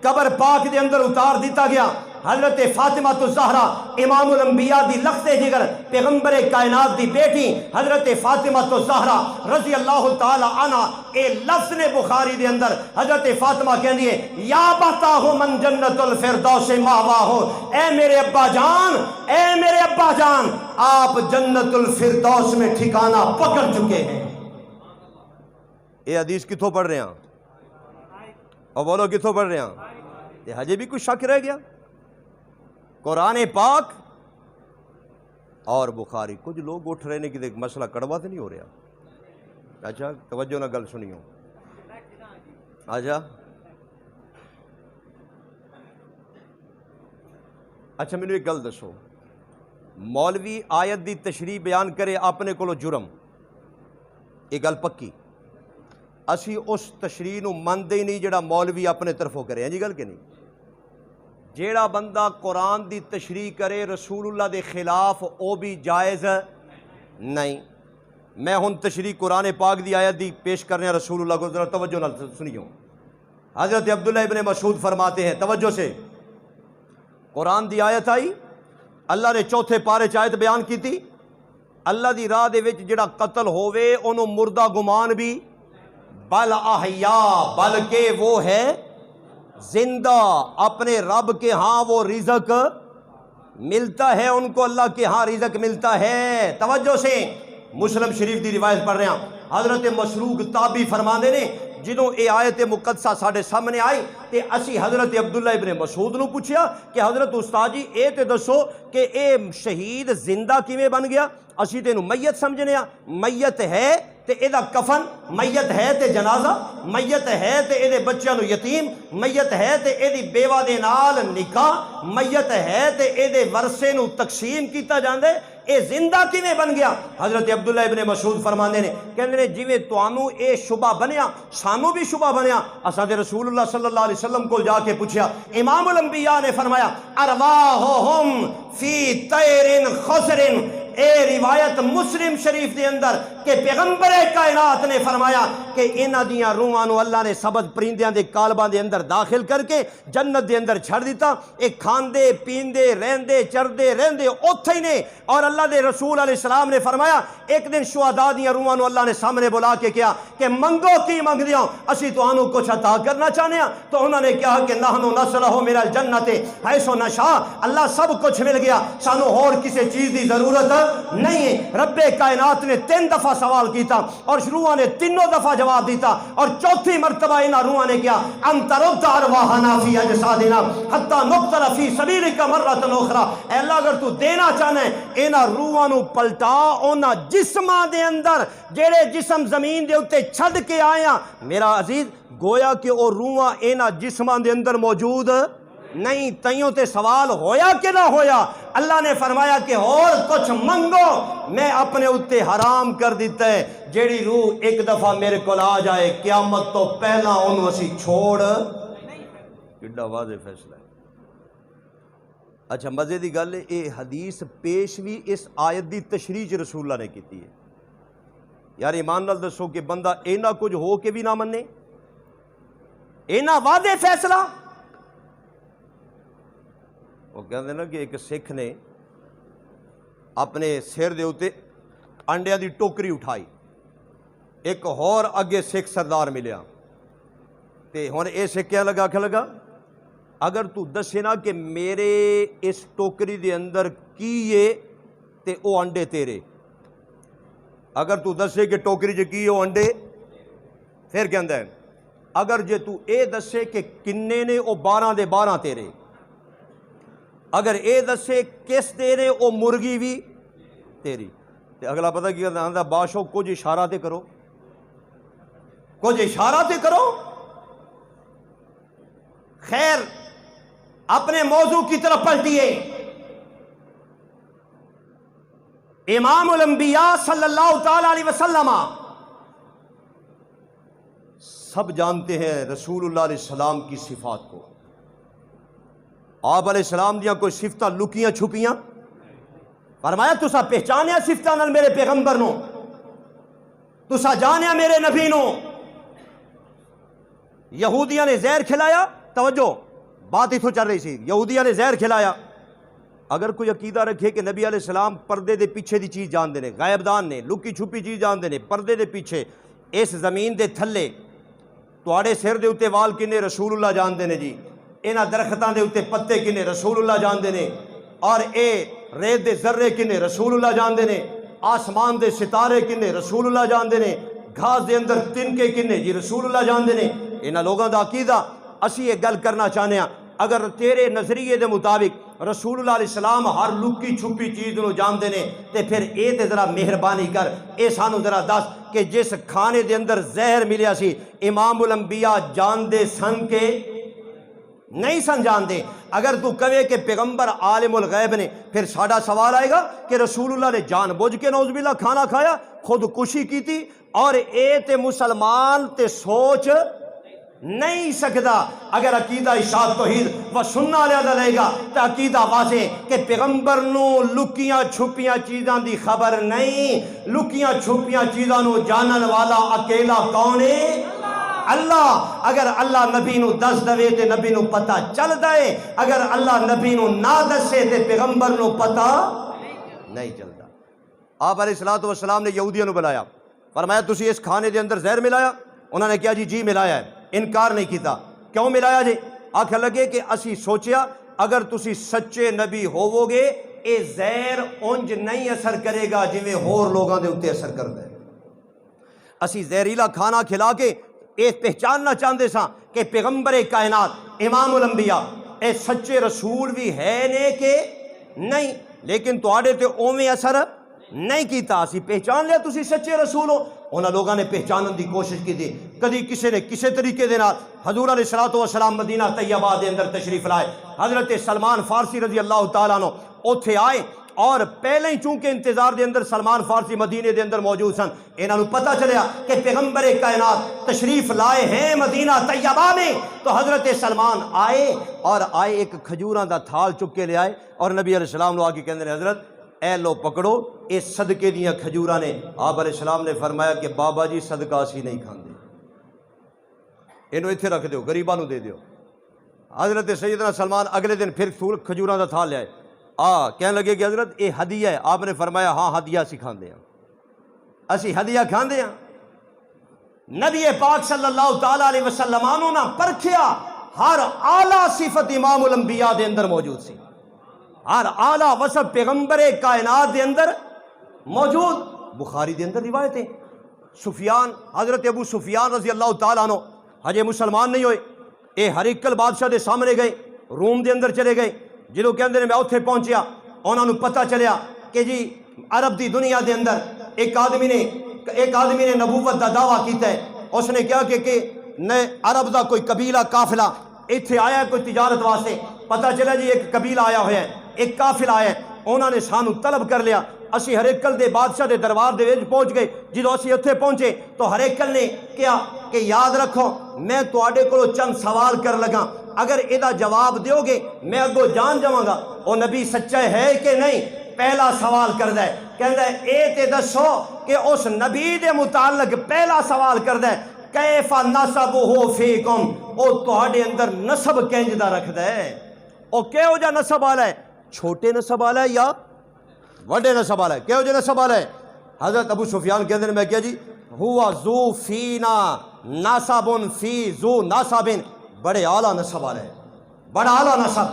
قبر پاک دے اندر اتار دیتا گیا۔ حضرت فاطمہ الزہرا امام الانبیاء دی لخت جگر پیغمبر کائنات دی بیٹی حضرت فاطمہ الزہرا رضی اللہ تعالی عنہ، اے لفظ نے بخاری دے اندر حضرت فاطمہ کہندی ہے یا بتاہو من جنت الفردوس ماواہو، اے میرے ابا جان، اے میرے ابا جان، آپ جنت الفردوس میں ٹھکانہ پکڑ چکے ہیں۔ یہ حدیث کتھوں پڑھ رہے ہیں؟ اور بولو کتھوں پڑھ رہے ہیں؟ یہ ہجے بھی کچھ شک رہ گیا؟ قرآن پاک اور بخاری، کچھ لوگ اٹھ رہے ہیں کہ دیکھ مسئلہ کڑوا تو نہیں ہو رہا۔ اچھا توجہ نہ گل سنیو، آجا اچھا مینوں ایک گل دسو، مولوی آیت دی تشریح بیان کرے اپنے کولو جرم، یہ گل پکی، اسی اس تشریح نو مندے ہی نہیں جڑا مولوی اپنے طرفوں کرے، ہیں جی گل کہ نہیں؟ جیڑا بندہ قرآن دی تشریح کرے رسول اللہ دے خلاف او بھی جائز نہیں۔ میں ہن تشریح قرآن پاک دی آیت دی پیش کرنے ہیں رسول اللہ کو، ذرا توجہ نال سنیو۔ حضرت عبداللہ ابن مسعود فرماتے ہیں، توجہ سے، قرآن دی آیت آئی، اللہ نے چوتھے پارے چ آیت بیان کی تھی، اللہ دی راہ دے وچ جڑا قتل ہووے انہوں مردہ گمان بھی، بل احیاء، بلکہ وہ ہے زندہ، اپنے رب کے ہاں وہ رزق ملتا ہے، ان کو اللہ کے ہاں رزق ملتا ہے۔ توجہ سے، مسلم شریف دی روایت پڑھ رہے ہیں، حضرت مسروق تابعی فرماندے نے جدوں اے آیت مقدسہ ساڈے سامنے آئی تے اسی حضرت عبداللہ ابن مسعود نو پوچھیا کہ حضرت استاد جی اے تے دسو کہ اے شہید زندہ کیویں بن گیا؟ اسی تے نو میت سمجھنے ہاں، میت ہے تے اے دا کفن، میت ہے تے جنازہ، میت ہے تے اے دے بچیاں نو یتیم، میت ہے تے اے دی بیوہ دے نال نکاح، میت ہے تے اے دے ورثے نو تقسیم کیتا جاندے، اے زندہ کیویں بن گیا؟ حضرت عبداللہ ابن مسعود فرماندے نے، کہندے نے جویں تانوں اے شبہ بنیا سانوں بھی شبہ بنیا، اساں تے رسول اللہ صلی اللہ علیہ وسلم کو جا کے پوچھیا، امام الانبیاء نے فرمایا ارواحہم فی طیر خضر، اے روایت مسلم شریف دے اندر کہ پیغمبر کائنات نے فرمایا کہ انہاں دیاں روحاں نو اللہ نے سبز پرندیاں دے کالباں دے اندر داخل کر کے جنت دے اندر چھڑ دیتا، اے کھاندے پیندے رہندے چردے رہندے اوتھے ہی نے۔ اور اللہ دے رسول علیہ السلام نے فرمایا ایک دن شہداء دیاں روحاں نو اللہ نے سامنے بلا کے کیا کہ منگو کی منگ دیاں، اسی تانوں کچھ عطا کرنا چاہنے ہیں، تو انہوں نے کہا کہ نحن نسلہ من الجنت حیث نشاء، اللہ سب کچھ مل گیا، سانوں اور کسی چیز دی ضرورت نہیں ہے۔ رب کائنات نے 3 دفعہ سوال کیتا اور روحاں نے 3 دفعہ جواب دیتا، اور چوتھی مرتبہ انہاں روحاں نے کیا انت رد ارواحنا فی اجسادنا حتی نقتل فی سبیلک مرۃ اخری، اے اللہ اگر تو دینا چاہنا ہے انہاں روحاں نو پلٹا انہاں جسماں دے اندر جڑے جسم زمین دے اوتے چھڈ کے آئے ہیں میرا عزیز، گویا کہ او روحاں انہاں جسماں دے اندر موجود نہیں۔ تائیوں تے سوال ہویا کہ نہ ہویا؟ اللہ نے فرمایا کہ اور کچھ منگو، میں اپنے اتے حرام کر دیتا ہے، جیڑی روح ایک دفعہ میرے کو آ جائے قیامت تو پہلا انہوں اسی چھوڑ۔ کڈا واضح فیصلہ ہے۔ اچھا مزے دی گل ہے، یہ حدیث پیش بھی اس آیت دی تشریح رسول اللہ نے کیتی ہے۔ یار ایمان نال دسو کہ بندہ اینا کچھ ہو کے بھی نہ منے، اینا واضح فیصلہ۔ وہ کہتے ہیں نا کہ ایک سکھ نے اپنے سر دے اوتے انڈیاں دی ٹوکری اٹھائی، ایک اور اگے سکھ سردار ملیا تے ہن اے سکھ کیا لگا کہ لگا اگر تو دسے نا کہ میرے اس ٹوکری دے اندر کی ہے تے او انڈے تیرے، اگر تو دسے کہ ٹوکری جو کی او انڈے، پھر کہندا ہے اگر جے تو اے دسے کہ کنے نے او 12 دے 12 تیرے، اگر اے دسے کس دے رہے او مرغی بھی تیری۔ تے اگلا پتہ کی کرتا ہے بادشاہ کچھ اشارہ تے کرو، کچھ اشارہ تے کرو۔ خیر اپنے موضوع کی طرف پلٹیے۔ امام الانبیاء صلی اللہ تعالی علیہ وسلم سب جانتے ہیں رسول اللہ علیہ السلام کی صفات کو۔ آپ علیہ السلام دیاں کوئی صفتاں لکیاں چھپیاں، فرمایا تسا پہچانیا صفتاں نال میرے پیغمبر نو، تسا جانیا میرے نبی نو۔ یہودیاں نے زہر کھلایا، توجہ بات اتھوں چل رہی سی، یہودیاں نے زہر کھلایا۔ اگر کوئی عقیدہ رکھے کہ نبی علیہ السلام پردے دے پیچھے دی چیز جان دے نے، غائب دان نے، لکی چھپی چیز جان دے نے، پردے دے پیچھے اس زمین دے تھلے تواڈے سر دے اوتے وال کنے رسول اللہ جان دے نے جی، انہاں درختاں دے اوتے پتے کنے رسول اللہ جان دے نے، اور اے ریت دے ذرے کنے رسول اللہ جان دے نے، آسمان دے ستارے کنے رسول اللہ جان دے نے، گھاس دے اندر تنکے کنے جی رسول اللہ جان دے نے۔ انہاں لوگاں دا عقیدہ اسی یہ گل کرنا چاہنے ہیں، اگر تیرے نظریے دے مطابق رسول اللہ علیہ السلام ہر لکی چھپی چیز نو جان دے نے، تے پھر اے تے ذرا مہربانی کر اے سانو ذرا دس کہ جس کھانے دے اندر زہر ملیا سی امام الانبیاء جان دے سن کے نہیں سن جانتے۔ اگر تو کہے کہ پیغمبر عالم الغیب نے، پھر ساڈا سوال آئے گا کہ رسول اللہ نے جان بوجھ کے نعوذ باللہ کھانا کھایا، خودکشی کی تھی، اور اے تے مسلمان تے سوچ نہیں سکتا۔ اگر عقیدہ اشاعت توحید و سنت علیحدہ لے گا تو عقیدہ واضح کہ پیغمبر نو لکیاں چھپیاں چیزاں دی خبر نہیں، لکیاں چھپیاں چیزاں نو جانن والا اکیلا کون ہے؟ اللہ۔ اگر اللہ نبی نو دس دوے تے نبی نو پتہ چل دے، اگر اللہ نبی نو نہ دسے تے پیغمبر نو پتہ نہیں چلتا۔ آپ علیہ الصلوۃ والسلام نے یہودیوں نو بلایا، فرمایا تسی اس کھانے دے اندر زہر ملایا؟ انہوں نے کہا جی ملایا ہے، انکار نہیں کیتا۔ کیوں ملایا جی؟ آکھا لگے کہ اسی سوچیا اگر تسی سچے نبی ہوو گے اے زہر اونج نہیں اثر کرے گا جویں ہور لوگاں دے اوتے اثر کردا ہے۔ اسی زہریلا کھانا کھلا کے اے پہچاننا چاہتے ساں کہ پیغمبر کائنات امام الانبیاء اے سچے رسول بھی ہے نے کہ نہیں، لیکن تواڈے تے اوویں اثر نہیں کیتا۔ اسی پہچان لیا تسی سچے رسول ہو۔ انہاں لوگاں نے پہچانن دی کوشش کی تھی، کدی کسی نے کسی طریقے دے نال حضور علیہ الصلوۃ والسلام مدینہ طیبہ دے اندر تشریف لائے۔ حضرت سلمان فارسی رضی اللہ تعالیٰ عنہ اوتھے آئے، اور پہلے ہی چونکہ انتظار دے اندر سلمان فارسی مدینے دے اندر موجود سن، انہاں نوں پتہ چلیا کہ پیغمبر کائنات تشریف لائے ہیں مدینہ طیبہ میں۔ تو حضرت سلمان آئے ایک کھجوراں دا تھال چک کے لے آئے، اور نبی علیہ السلام نو آ کے کہندے نے حضرت اے لو پکڑو اے صدقے دیاں کھجوراں نے۔ آپ علیہ السلام نے فرمایا کہ بابا جی صدقہ اسی نہیں کھاندے، اینو ایتھے رکھ دیو، غریباں نو دے دیو۔ حضرت سیدنا سلمان اگلے دن پھر کھجوراں دا تھال لے آئے، کہنے لگے کہ حضرت یہ ہدیہ ہے۔ آپ نے فرمایا ہاں ہدیہ اسی کھاندے ہیں، اسی ہدیہ کھاندے ہیں۔ نبی پاک صلی اللہ تعالیٰ علیہ وسلم نے پرکھیا، ہر اعلیٰ صفت امام الانبیاء دے اندر موجود سی، ہر اعلیٰ وصف پیغمبر کائنات دے اندر موجود۔ بخاری دے اندر روایتیں، سفیان حضرت ابو سفیان رضی اللہ تعالیٰ عنہ ہجے مسلمان نہیں ہوئے، اے ہرقل بادشاہ دے سامنے گئے، روم دے اندر چلے گئے۔ جدوں کہندے نے میں اوتھے پہنچیا، انہاں نوں پتہ چلیا کہ جی عرب دی دنیا دے اندر ایک آدمی نے نبوت دا دعویٰ کیتا ہے۔ اس نے کہا کہ عرب دا کوئی قبیلہ قافلہ ایتھے آیا ہے کوئی تجارت واسطے۔ پتہ چلا جی ایک قبیلہ آیا ہوا ہے، ایک قافلہ آیا ہے، انہوں نے سانو طلب کر لیا۔ اسی ہرقل دے بادشاہ دے دربار دے وچ پہنچ گئے۔ جدوں اسی اوتھے پہنچے تو ہرقل نے کہا کہ یاد رکھو میں تواڈے کولوں چند سوال کر لگا، اگر ادا جواب دیو گے میں اگوں جان جاواں گا او نبی سچا ہے کہ نہیں۔ پہلا سوال کردا ہے، کہندا ہے اے تے دسو کہ اس نبی دے متعلق پہلا سوال کردا ہے کیف نسبہ فیکم، او تواڈے اندر نسب کنج دا رکھدا ہے، او کہو جا نسب والا ہے، چھوٹے نسب والا ہے یا وڈے نسب والا ہے، کہو جا نسب والا ہے۔ حضرت ابو سفیان کے اندر میں کیا جی ہوا ذو فینا ناسب فی ذو ناسب، بڑے اعلیٰ نسب والا ہے، بڑا اعلیٰ نسب،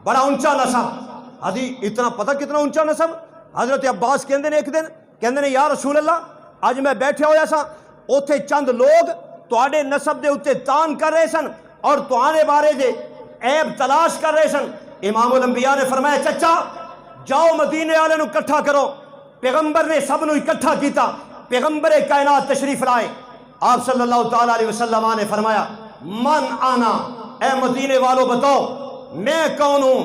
بڑا اونچا نسب۔ حدیث اتنا پتہ کتنا اونچا نسب۔ حضرت عباس کہندے نے ایک دن کہندے نے یا رسول اللہ اج میں بیٹھے ہویا سا، اوتھے چند لوگ تواڈے نسب دے اوتے تان کر رہے سن اور تواڈے بارے دے عیب تلاش کر رہے سن۔ امام الانبیاء نے فرمایا چچا جاؤ مدینے والے نو اکٹھا کرو۔ پیغمبر نے سب نو اکٹھا کیتا، پیغمبر کائنات تشریف لائے۔ آپ صلی اللہ تعالیٰ علیہ وسلم نے فرمایا من آنا، اے مدینے والوں بتاؤ میں کون ہوں،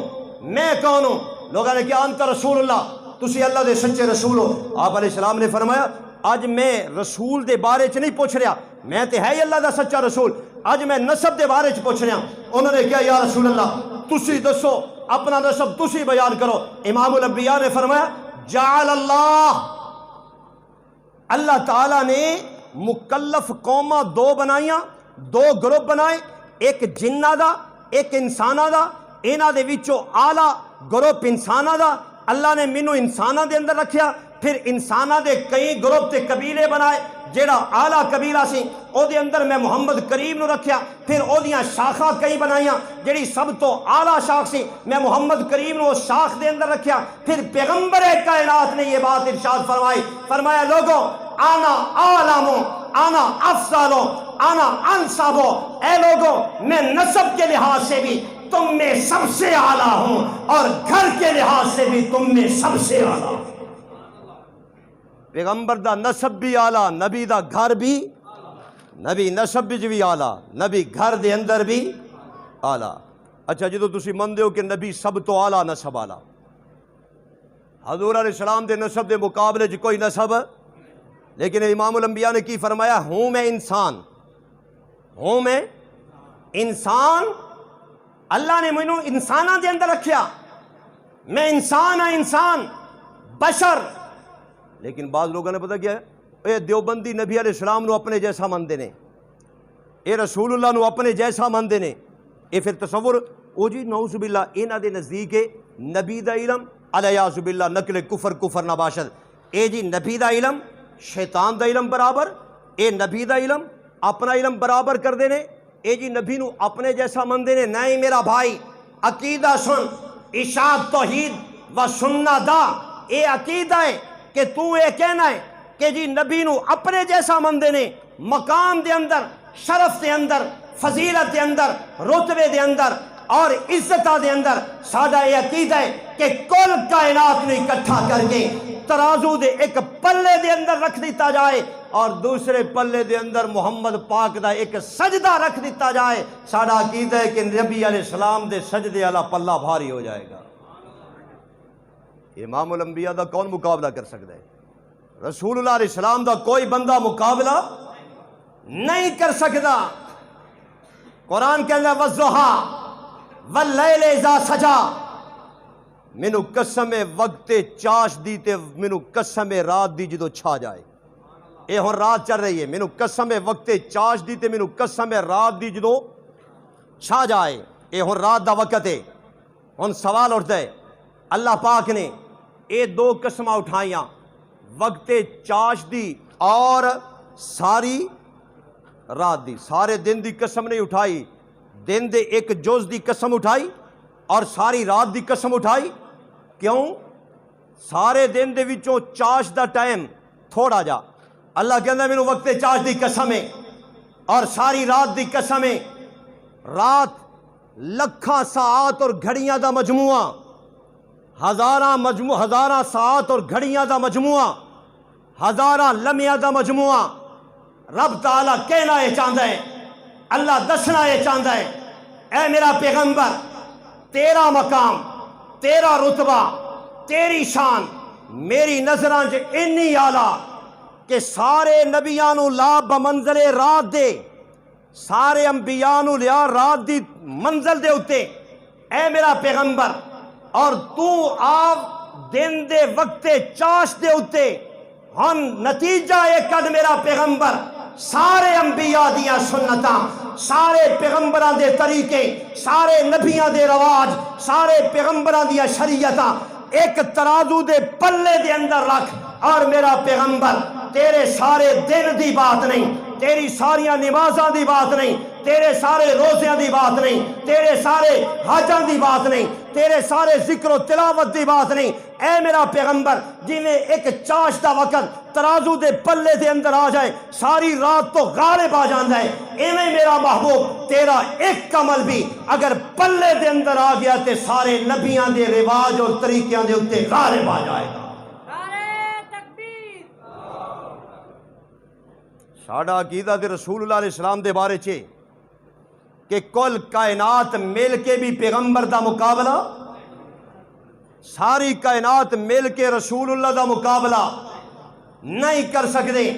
میں کون ہوں۔ لوگوں نے کہا انت رسول اللہ، تسی اللہ دے سچے رسول ہو۔ آپ علیہ السلام نے فرمایا اج میں رسول دے بارے چ نہیں پوچھ رہا، میں تے ہے ہی اللہ دا سچا رسول، اج میں نسب دے بارے چ پوچھ رہا۔ انہوں نے کہا یا رسول اللہ تسی دسو اپنا نسب تسی بیان کرو۔ امام الانبیاء نے فرمایا جعل اللہ تعالیٰ نے مکلف قوماں دو بنائیاں، دو گروپ بنائے، ایک جنہ دا ایک انسانہ دا، انہاں دے وچوں اعلیٰ گروپ انسانہ دا اللہ نے مینوں انسانہ دے اندر رکھیا، پھر انسانہ دے کئی گروپ تے قبیلے بنائے، جیڑا اعلیٰ قبیلہ سی او دے اندر میں محمد کریم نو رکھیا، پھر او دیاں شاخاں کئی بنائیاں، جیڑی سب تو اعلیٰ شاخ سی میں محمد کریم نو شاخ دے اندر رکھیا۔ پھر پیغمبر کائنات نے یہ بات ارشاد فرمائی، فرمایا لوگوں انا عالم انا افضل انا انسب، اے لوگوں میں نسب کے لحاظ سے بھی تم میں سب سے اعلیٰ ہوں اور گھر کے لحاظ سے بھی تم میں سب سے اعلیٰ ہوں۔ پیغمبر دا نسب بھی اعلیٰ، نبی دا گھر بھی، نبی نسب بھی اعلیٰ، نبی گھر دے اندر بھی اعلیٰ۔ اچھا جدو تسی مندے ہو کہ نبی سب تو اعلیٰ نسب والا، حضور علیہ السلام دے نسب دے مقابلے چ کوئی نسب، لیکن امام الانبیاء نے کی فرمایا، ہوں میں انسان، ہوں میں انسان، اللہ نے مینوں انساناں دے اندر رکھیا، میں انسان ہاں، انسان بشر۔ لیکن بعض لوگوں نے پتہ کیا ہے، اے دیوبندی نبی علیہ السلام نو اپنے جیسا مندے نے، اے رسول اللہ نو اپنے جیسا مندے نے، اے پھر تصور او جی نعوذ باللہ انہاں دے نزدیک نبی دا علم الیاذ باللہ نقل کفر کفر نباشد، اے جی نبی دا علم شیطان دا علم برابر، اے نبی دا علم اپنا علم برابر کر دے نے، اے جی نبی نو اپنے جیسا مندے نے۔ نہیں میرا بھائی، عقیدہ سن، اشاعت توحید و سنت دا اے عقیدہ ہے کہ تو اے کہنا ہے کہ جی نبی نو اپنے جیسا مندے نے، مقام دے اندر، شرف دے اندر، فضیلت دے اندر، رتبے دے اندر اور عزتہ دے اندر۔ سادہ یہ عقیدہ ہے کہ کل کائنات نے اکٹھا کر کے ترازو دے ایک پلے دے اندر رکھ دیتا جائے اور دوسرے پلے دے اندر محمد پاک دا ایک سجدہ رکھ دیتا جائے، سادہ عقیدہ ہے کہ نبی علیہ السلام دے سجدے والا پلہ بھاری ہو جائے گا۔ امام الانبیاء دا کون مقابلہ کر سکتا ہے؟ رسول اللہ علیہ السلام دا کوئی بندہ مقابلہ نہیں کر سکتا۔ قرآن کے اندر وَالضُّحَىٰ وَاللَّيْلِ اِذَا سَجَىٰ، مینوں قسم وقت چاش دی تے مینوں قسم رات دی جدو چھا جائے، اے ہن رات چل رہی ہے، مینوں قسم وقت چاش دی تے مینوں قسم رات دی جدو چھا جائے، اے ہن رات دا وقت ہے۔ ہن سوال اٹھتا ہے، اللہ پاک نے اے دو قسمہ اٹھائیاں، وقت چاش دی اور ساری رات دی، سارے دن دی قسم نہیں اٹھائی، دن دے ایک جز دی قسم اٹھائی اور ساری رات دی قسم اٹھائی۔ کیوں؟ سارے دن دے وچوں چاش دا ٹائم تھوڑا جا، اللہ کہندا مینوں وقت چاش دی قسم ہے اور ساری رات دی قسم ہے۔ رات لکھاں ساعت اور گھڑیاں دا مجموعہ، ہزاراں ساعت اور گھڑیاں دا مجموعہ، ہزاراں لمحیاں دا مجموعہ۔ رب تعالیٰ کہنا یہ چاہتا ہے، اللہ دسنا یہ چاہتا ہے، اے میرا پیغمبر، تیرا مقام، تیرا رتبہ، تیری شان میری نظراں چ انی آلہ کہ سارے نبیاں نو لا بمنزل رات دے، سارے انبیاء نو لیا رات دی منزل دے اتے، اے میرا پیغمبر، اور تو آپ دن دے وقت چاش دے اتے۔ ہن نتیجہ یہ کد میرا پیغمبر، سارے انبیاء دیاں سنتاں، سارے پیغمبراں دے طریقے، سارے نبیاں دے رواج، سارے پیغمبراں دیاں شریعتاں ایک ترازو دے پلے دے اندر رکھ، اور میرا پیغمبر تیرے سارے دن دی بات نہیں، تیری ساریاں نمازاں دی بات نہیں، تیرے سارے روزیاں دی بات نہیں، تیرے سارے حجاں دی بات نہیں، تیرے سارے ذکر و تلاوت دی بات نہیں، اے میرا پیغمبر جی میں ایک چاش دا وقت ترازو دے پلے دے اندر آ جائے ساری رات تو غالب آ جاندہ ہے، ایویں میرا محبوب تیرا ایک عمل بھی اگر پلے دے اندر آ گیا تے سارے نبیاں دے رواج اور طریقیاں دے اتے غالب آ جائے گا۔ ساڑھا عقیدہ دے رسول اللہ علیہ السلام دے بارے چھے کہ کل کائنات مل کے بھی پیغمبر دا مقابلہ، ساری کائنات مل کے رسول اللہ دا مقابلہ نہیں کر سکتے۔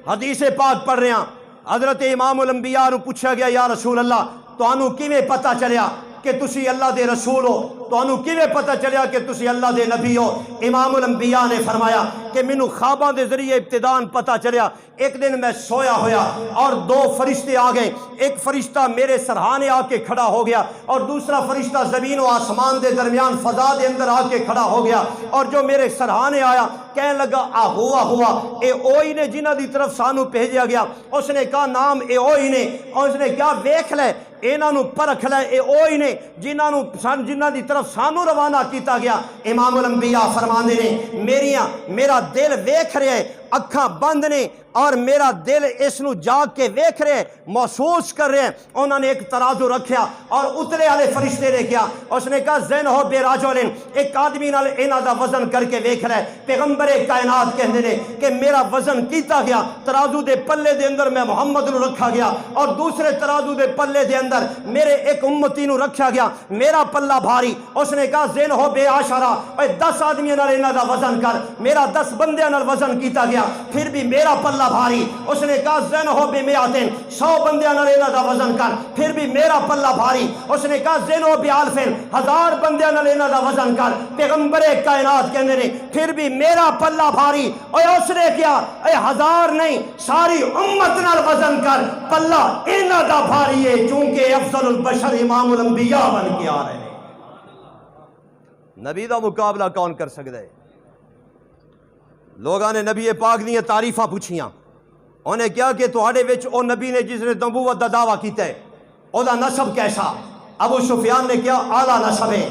حدیث پاک پڑھ رہے ہیں، حضرت امام الانبیاء نو پوچھا گیا، یا رسول اللہ تو انہوں کیویں پتہ چلیا کہ تسی اللہ دے رسول ہو، تو انہوں کیویں پتہ چلیا کہ تسی اللہ دے نبی ہو؟ امام الانبیاء نے فرمایا کہ مینوں خواباں دے ذریعے ابتدان پتہ چلیا، ایک دن میں سویا ہویا اور دو فرشتے آ گئے، ایک فرشتہ میرے سرہانے آ کے کھڑا ہو گیا اور دوسرا فرشتہ زمین و آسمان دے درمیان فضا دے اندر آ کے کھڑا ہو گیا، اور جو میرے سرہانے آیا کہنے لگا آ ہوا اے اوہی نے جنہ دی طرف سانو بھیجا گیا۔ اس نے کہا نام اے اوہی نے، اور اس نے کہا ویکھ لے انہاں نو پرکھ لے، اے اوہی نے جنہ دی طرف سانو روانہ کیتا گیا۔ امام الانبیاء فرماندے نے میرا دل ویکھ رہے ہے اکھاں بند نے اور میرا دل اس نو جاگ کے ویکھ رہے محسوس کر رہے ہیں. انہوں نے ایک ترازو رکھیا اور اتلے والے فرشتے نے کیا, اس نے کہا زین ہو بے راجولن, ایک آدمی نال انہاں دا وزن کر کے ویکھ رہا ہے. پیغمبر کائنات کہندے نے کہ میرا وزن کیتا گیا, ترازو دے پلے دے اندر میں محمد نو رکھا گیا اور دوسرے ترازو دے پلے دے اندر میرے ایک امتی نو رکھا گیا, میرا پلہ بھاری. اس نے کہا زین ہو بے عشرہ, 10 آدمیاں نال انہاں دا وزن کر, میرا 10 بندیاں نال وزن کیتا گیا پھر بھی میرا پلہ بھاری. اس نے کہا زین ہو بے میاتن, 100 بندیاں نال انہاں دا وزن کر پھر بھی میرا پلہ بھاری. اس نے کہا زین ہو بے الفن, 1000 بندیاں نال انہاں دا وزن کر, پیغمبر کائنات کہندے نے پھر بھی میرا پلہ بھاری. اور اس نے کیا 1000 نہیں ساری امت نال وزن کر, پلہ انہاں دا بھاری ہے چونکہ افضل البشر امام الانبیاء بن کے آ رہے ہیں. نبی دا مقابلہ کون کر سکتا ہے؟ لوگاں نے نبی پاک دی تعریفاں پوچھیاں, انہیں کیا کہ تہاڈے وچ او نبی نے جس نے نبوت دا دعویٰ کیتا ہے او دا نسب کیسا؟ ابو سفیان نے کیا اعلیٰ نسب ہے.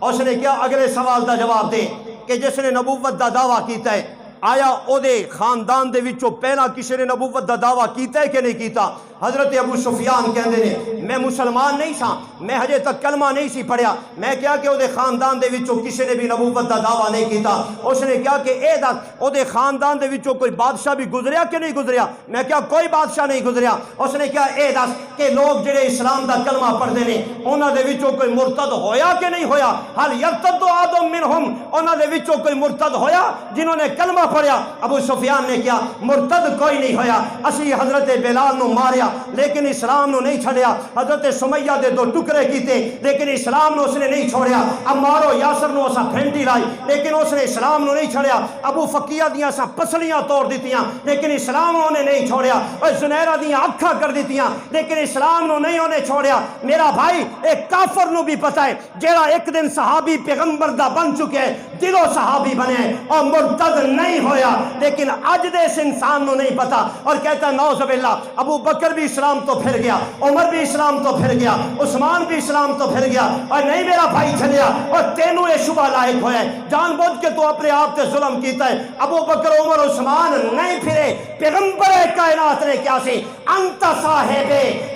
اس نے کیا اگلے سوال دا جواب دے کہ جس نے نبوت دا دعویٰ کیتا ہے آیا او دے خاندان دے وچوں پہلا کسی نے نبوت دا دعویٰ کیتا ہے کہ نہیں کیتا؟ حضرت ابو سفیان کہندے نے میں مسلمان نہیں سا, میں ہجے تک کلمہ نہیں سی پڑھیا, میں کیا کہ او دے خاندان دے وچوں کسی نے بھی نبوت دا دعویٰ نہیں کیتا. اس نے کیا کہ اے دس او دے خاندان دے وچوں کوئی بادشاہ بھی گزریا کہ نہیں گزریا؟ میں کیا کوئی بادشاہ نہیں گزریا. اس نے کیا اے دس کہ لوگ جڑے اسلام دا کلمہ پڑھدے نے انہاں دے وچوں کوئی مرتد ہویا کہ نہیں ہویا؟ حل یرتد احد منہم, انہاں دے وچوں کوئی مرتد ہویا جنہوں نے کلمہ پڑھیا؟ ابو سفیان نے کیا مرتد کوئی نہیں ہویا. اسی حضرت بلال نو ماریا لیکن اسلام نو نہیں چھڑیا, حضرت سمیہ دے 2 ٹکڑے کیتے لیکن اسلام نو اس نے نہیں چھوڑیا. عمار و یاسر نو اسا پھینٹی لائی لیکن اس نے اسلام نو نہیں چھڑیا. ابو فقیہ دیاں اسا پسلیاں توڑ دیتیاں لیکن اسلام نو نے نہیں چھوڑیا. اور زنیرہ دیاں اکھاں کر دیتیاں لیکن اسلام نو نہیں انہیں چھوڑیا. میرا بھائی ایک کافر نو بھی پتہ ہے جیڑا ایک دن صحابی پیغمبر دا بن چکے ہیں, دلوں صحابی بنے اور مرتد نہیں ہویا, لیکن اج دے اس انسان نو نہیں پتا اور کہتا ہے نعوذ باللہ ابو بکر بھی اسلام تو پھر گیا, عمر بھی اسلام تو پھر گیا, عثمان بھی اسلام تو پھر گیا, اور نہیں میرا بھائی چلیا اور تینوں یہ شبہ لائق ہوئے جان بوجھ کے تو اپنے آپ تے ظلم کیتا ہے. ابو بکر عمر عثمان نہیں پھرے, پیغمبر کائنات نے کیا سی انت صاحب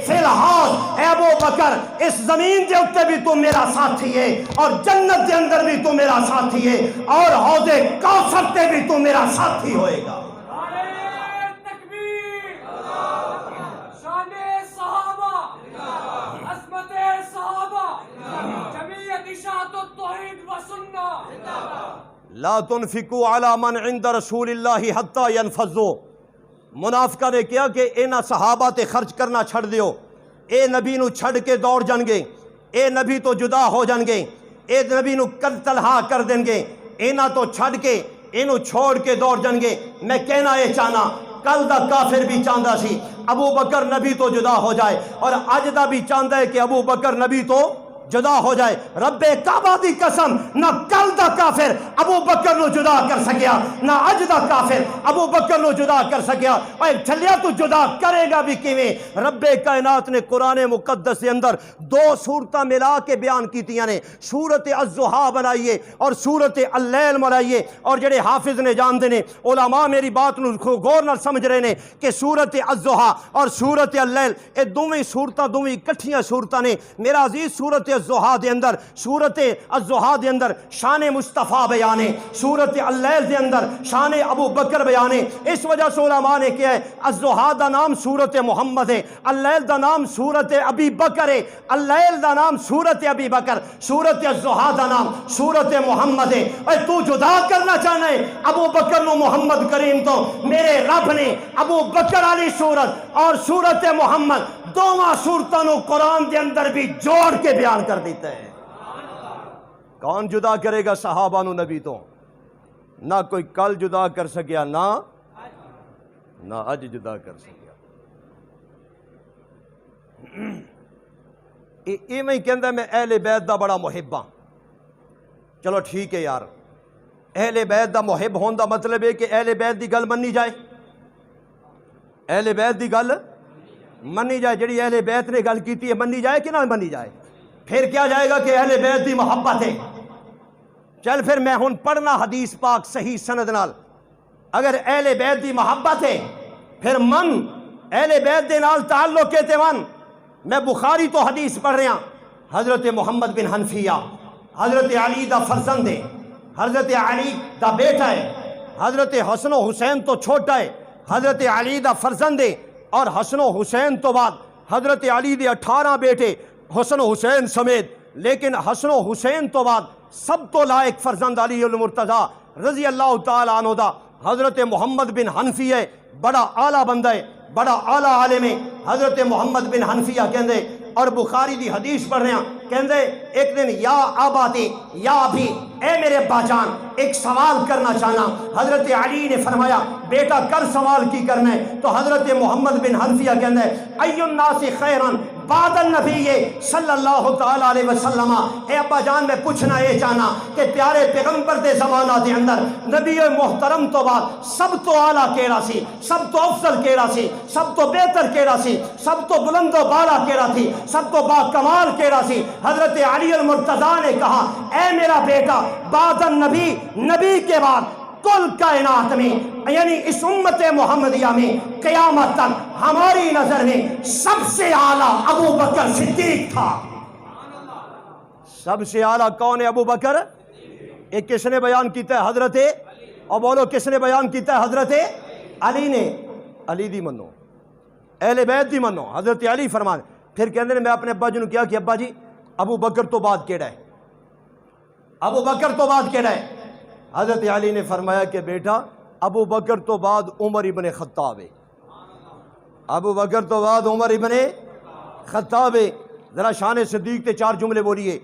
فی الحوض, اے ابو بکر اس زمین دے اوتے بھی تو میرا ساتھی ہے اور جنت دے اندر بھی تو میرا ساتھی ہے اور حوض کوثر تے بھی تو میرا ساتھی ہوئے گا. لا تنفقوا علی من عند رسول اللہ حتی ینفضوا, منافقہ نے کیا کہ انہاں صحابہ تے خرچ کرنا چھڑ دیو, اے نبی نو چھڑ کے دوڑ جان گے, اے نبی تو جدا ہو جان گے, اے نبی نو تنہا کر دیں گے, انہاں تو چھڑ کے انہوں چھوڑ کے دوڑ جان گے. میں کہنا یہ چاہنا کل دا کافر بھی چاہتا سی ابو بکر نبی تو جدا ہو جائے اور اج دا بھی چاہتا ہے کہ ابو بکر نبی تو جدا ہو جائے. رب کعبہ دی قسم نہ کل دا کافر ابو بکر نو جدا کر سکیا نہ اج دا کافر ابو بکر نو جدا کر سکیا. اور چلیا تو جدا کرے گا بھی کیویں؟ رب کائنات نے قرآن مقدس کے اندر 2 صورتاں ملا کے بیان کیتیاں نے, سورت الضحیٰ بنائیے اور سورت اللیل بنائیے. اور جڑے حافظ نے جانتے نے علماء میری بات نو غور نال سمجھ رہے نے کہ سورت الضحیٰ اور سورت اللیل اے دوویں صورتاں دوویں کٹھیاں صورتاں نے. میرا عزیز سورت الضحیٰ دے اندر سورت الضحیٰ دے اندر شان مصطفیٰ بیانے, سورت اللیل دے اندر شان ابو بکر بیانے. اس وجہ سے علماء نے کیا ہے الضحیٰ دا نام سورت محمد ہے, اللیل دا نام سورت ابی بکر ہے, اللیل دا نام سورت ابی بکر, سورت الضحیٰ دا نام سورت محمد ہے. اے تو جدا کرنا چاہنا ہے ابو بکر نو محمد کریم تو, میرے رب نے ابو بکر علی سورت اور سورت محمد دوواں صورتوں قرآن دے اندر بھی جوڑ کے بیان کر دیتا ہے. کون جدا کرے گا صحابہ نو نبی تو؟ نہ کوئی کل جدا کر سکیا نہ اج جدا کر سکیا. ایویں کہندا میں اہل بیت دا بڑا محب ہاں. چلو ٹھیک ہے یار, اہل بیت دا محب ہون دا مطلب ہے کہ اہل بیت دی گل منی جائے, اہل بیت دی گل منی جائے. جڑی اہل بیت نے گل کیتی ہے منی جائے کہ نہ منی جائے؟ پھر کیا جائے گا کہ اہل بیت دی محبت ہے. چل پھر میں ہن پڑھنا حدیث پاک صحیح سند نال. اگر اہل بیت دی محبت ہے پھر من اہل بیت دے نال تعلق کے تے من میں بخاری تو حدیث پڑھ رہا حضرت محمد بن حنفیہ حضرت علی دا فرزند ہے حضرت علی دا بیٹا ہے حضرت حسن و حسین تو چھوٹا ہے حضرت علی دا فرزند ہے اور حسن و حسین تو بعد حضرت علی دے 18 بیٹے حسن و حسین سمیت لیکن حسن و حسین تو بعد سب تو لائق فرزند علی المرتضیٰ رضی اللہ تعالیٰ عنہ دا حضرت محمد بن حنفیہ ہے بڑا اعلیٰ بندہ ہے بڑا اعلیٰ عالم ہے حضرت محمد بن حنفیہ کہندے اور بخاری دی حدیث پڑھ رہے ہیں کہندے ایک دن یا آباتی یا ابھی اے میرے ابا جان ایک سوال کرنا چاہنا حضرت علی نے فرمایا بیٹا کر سوال کی کرنا ہے تو حضرت محمد بن حنفیہ کہندے ای الناس خیرن بعد النبی صلی اللہ تعالیٰ علیہ وسلم اے ابا جان میں پوچھنا یہ چاہنا کہ پیارے پیغمبر دے زمانہ دے اندر نبی محترم تو بعد سب تو اعلیٰ کیڑا سی سب تو افضل کیڑا سی سب تو بہتر کیڑا سی سب تو بلند و بالا کیڑا تھی سب تو با کمال کیڑا سی حضرت علی المرتضیٰ نے کہا اے میرا بیٹا بعد النبی نبی کے بعد کل کائنات میں یعنی اس امت محمدیہ میں قیامت تک ہماری نظر میں سب سے اعلیٰ ابو بکر صدیق تھا سب سے اعلیٰ کون ہے ابو بکر ایک کس نے بیان کیتا ہے حضرت اور بولو کس نے بیان کیتا ہے حضرت علی نے علی دی منو اہل بیت دی منو حضرت علی فرمان پھر کہندے نے میں اپنے ابا جی نے کیا کہ ابا جی ابو بکر تو بعد کیڑا ہے ابو بکر تو بعد کیڑا ہے حضرت علی نے فرمایا کہ بیٹا ابو بکر تو بعد عمر ابن خطاب ہے ابو بکر تو بعد عمر ابن خطاب ہے ذرا شان صدیق تے 4 جملے بولیے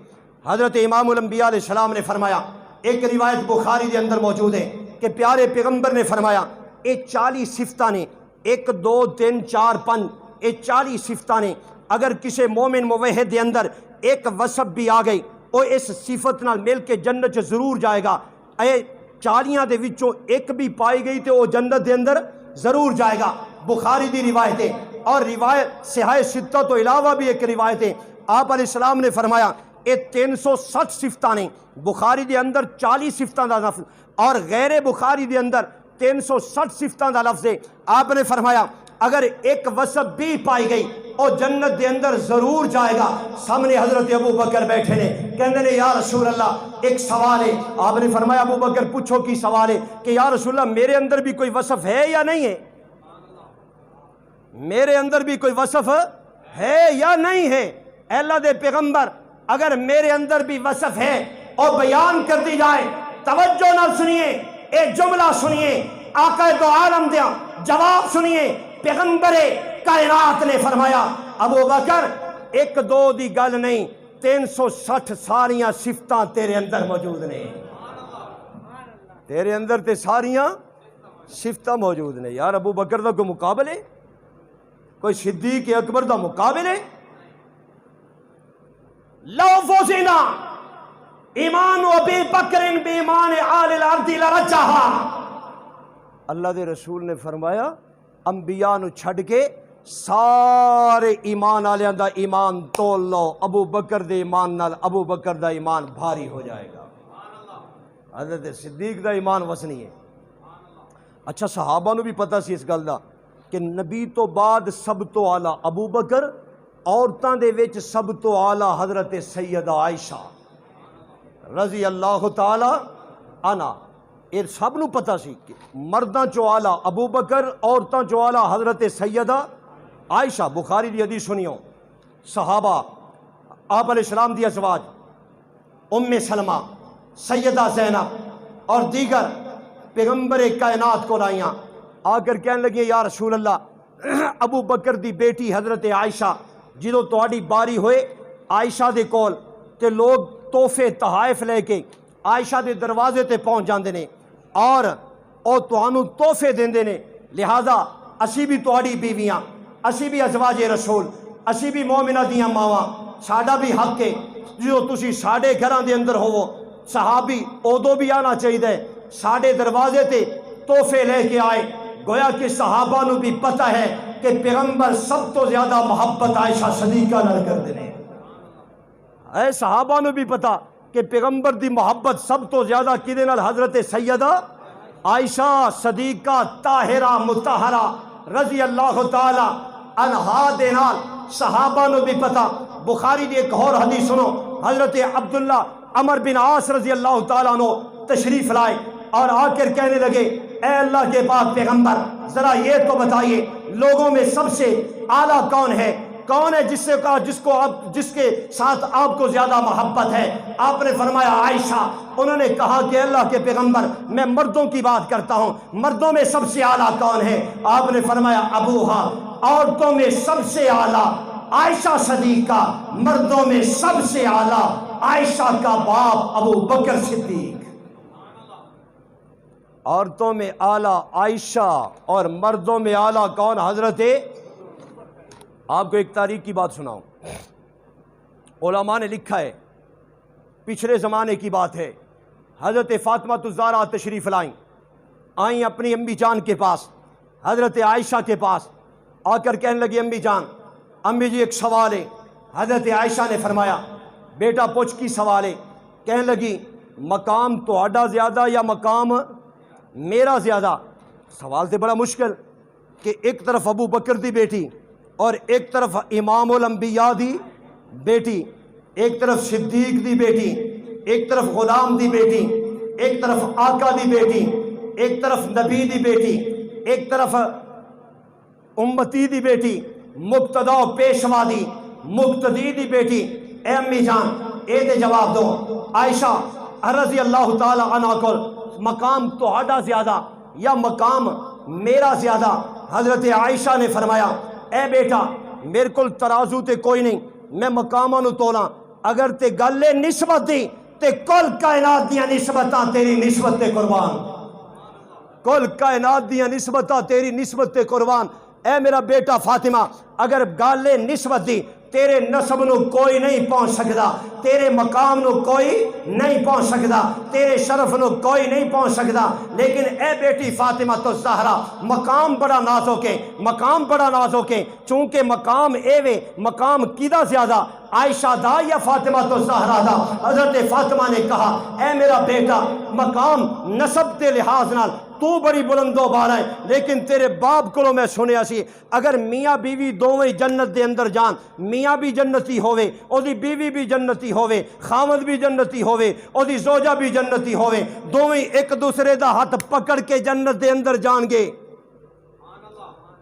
حضرت امام الانبیاء علیہ السلام نے فرمایا ایک روایت بخاری دے اندر موجود ہے کہ پیارے پیغمبر نے فرمایا اے 40 صفتاں نے 1 2 3 4 5 اے 40 صفتاں نے اگر کسی مومن موحد دے اندر ایک وصف بھی آ گئی وہ اس صفت نال مل کے جنت ضرور جائے گا اے 40 دے وچوں ایک بھی پائی گئی تو وہ جنت دے اندر ضرور جائے گا بخاری دی روایت ہے اور روایت صحیح ستہ تو علاوہ بھی ایک روایت ہے آپ علیہ السلام نے فرمایا یہ 360 صفتاں نے بخاری دے اندر 40 صفتاں دا لفظ اور غیر بخاری دے اندر 360 صفتاں دا لفظ ہے آپ نے فرمایا اگر ایک وصف بھی پائی گئی وہ جنت دے اندر ضرور جائے گا سامنے حضرت ابو بکر بیٹھے نے کہندے نے یا رسول اللہ ایک سوال ہے آپ نے فرمایا ابو بکر پوچھو کی سوال ہے کہ یا رسول اللہ میرے اندر بھی کوئی وصف ہے یا نہیں ہے میرے اندر بھی کوئی وصف ہے یا نہیں ہے اے اللہ دے پیغمبر اگر میرے اندر بھی وصف ہے اور بیان کر دی جائے توجہ نہ سنیے ایک جملہ سنیے آقا دو عالم دیا جواب سنیے پیغمبر کائنات نے فرمایا ابو بکر 1 2 دی گل نہیں 360 ساریاں صفتاں تیرے اندر موجود نے تیرے اندر تے ساریاں صفتاں موجود نے یار ابو بکر دا کوئی مقابلے کوئی صدیق اکبر دا مقابلے لو فوزنا ایمان ابی بکر بی ایمان آل الارض لرجہا اللہ دے رسول نے فرمایا انبیاء نو چھڑ کے سارے ایمان آلیاں دا ایمان تول لو ابو بکر دے ایمان نال ابو بکر دا ایمان بھاری ہو جائے گا حضرت صدیق دا ایمان وزنی ہے اچھا صحابہ نو بھی پتہ سی اس گل دا کہ نبی تو بعد سب تو اعلیٰ ابو بکر عورتاں دے وچ سب تو اعلیٰ حضرت سیدہ عائشہ رضی اللہ تعالی عنہا یہ سب نو پتہ سی کہ مرداں چو اعلیٰ ابو بکر عورتاں چو اعلیٰ حضرت سیدہ عائشہ بخاری دی حدیث سنیو صحابہ آپ علیہ السلام دی ازواج ام سلمہ سیدہ زینب اور دیگر پیغمبر کائنات کو لائیاں آ کر کہنے لگے یا رسول اللہ ابو بکر دی بیٹی حضرت عائشہ جدو تہاڈی باری ہوئے عائشہ دے کول تے لوگ تحفے تحائف لے کے عائشہ دے دروازے تے پہنچ جاندے نے اور او تانوں تحفے دیندے نے لہذا اسی بھی تہاڈی بیویاں اسی بھی ازواج رسول اسی بھی مومنہ دیاں ماواں ساڈا بھی حق ہے جو تسی ساڈے گھراں دے اندر ہوو صحابی اودو بھی آنا چاہیے ساڈے دروازے تے تحفے لے کے آئے گویا کہ صحابہ نو بھی پتہ ہے کہ پیغمبر سب تو زیادہ محبت عائشہ صدیقہ نال کردے نے اے صحابہ نو بھی پتہ کہ پیغمبر دی محبت سب تو زیادہ کدے نال حضرت سیدہ عائشہ صدیقہ طاہرہ مطہرہ رضی اللہ تعالی عنہا دے نال صحابہ نو بھی پتا۔ بخاری دی ایک اور حدیث سنو، حضرت عبداللہ عمر بن عاص رضی اللہ تعالیٰ عنہ تشریف لائے اور آ کر کہنے لگے اے اللہ کے پاک پیغمبر ذرا یہ تو بتائیے لوگوں میں سب سے اعلیٰ کون ہے؟ کون ہے جس کے ساتھ آپ کو زیادہ محبت ہے؟ آپ نے فرمایا عائشہ۔ انہوں نے کہا کہ اللہ کے پیغمبر میں مردوں کی بات کرتا ہوں، مردوں میں سب سے اعلیٰ کون ہے؟ آپ نے فرمایا ابوہا۔ عورتوں میں سب سے اعلیٰ عائشہ صدیقہ، مردوں میں سب سے اعلیٰ عائشہ کا باپ ابو بکر صدیق۔ عورتوں میں اعلیٰ عائشہ اور مردوں میں اعلیٰ کون؟ حضرت۔ آپ کو ایک تاریخ کی بات سناؤں، علماء نے لکھا ہے، پچھلے زمانے کی بات ہے، حضرت فاطمہ الزہرا تشریف آئیں اپنی امی جان کے پاس، حضرت عائشہ کے پاس آ کر کہنے لگی امی جان، امی جی ایک سوال ہے۔ حضرت عائشہ نے فرمایا بیٹا پوچھ کی سوال ہے؟ کہنے لگی مقام تہاڈا زیادہ یا مقام میرا زیادہ؟ سوال سے بڑا مشکل کہ ایک طرف ابو بکر دی بیٹی اور ایک طرف امام الانبیاء دی بیٹی، ایک طرف صدیق دی بیٹی، ایک طرف غلام دی بیٹی، ایک طرف آقا دی بیٹی، ایک طرف نبی دی بیٹی، ایک طرف امتی دی بیٹی، مقتدا و پیشوا دی مقتدی دی بیٹی۔ اے امی جان اے دے جواب دو، عائشہ رضی اللہ تعالی عنہ کو مقام تہاڈا زیادہ یا مقام میرا زیادہ؟ حضرت عائشہ نے فرمایا اے بیٹا میرے کول ترازو تے کوئی نہیں، میں مقاماں نو تولاں، اگر تے گل نسبت دی تے کل کائنات دیاں نسبتاں تیری نسبت تے قربان، کل کائنات دیاں نسبتاں تیری نسبت تے قربان۔ اے میرا بیٹا فاطمہ اگر گل نسبت دی تیرے نسب نو کوئی نہیں پہنچ سکدا، تیرے مقام نو کوئی نہیں پہنچ سکدا، تیرے شرف نو کوئی نہیں پہنچ سکدا، لیکن اے بیٹی فاطمہ تو زہرا مقام بڑا نازک ہے، مقام بڑا نازک ہے، چونکہ مقام اے وے، مقام کیدا زیادہ عائشہ دا یا فاطمہ تو زہرا دا؟ حضرت فاطمہ نے کہا اے میرا بیٹا مقام نسب دے لحاظ نال تو بڑی بلند و بالا ہے، لیکن تیرے باپ کو میں سنیا سی اگر میاں بیوی دوویں جنت دے اندر جان، میاں بھی جنتی ہووے، او دی بیوی بھی جنتی ہووے، خامد بھی جنتی ہووے، او دی زوجہ بھی جنتی ہووے، دوویں ایک دوسرے دا ہاتھ پکڑ کے جنت دے اندر جان گے،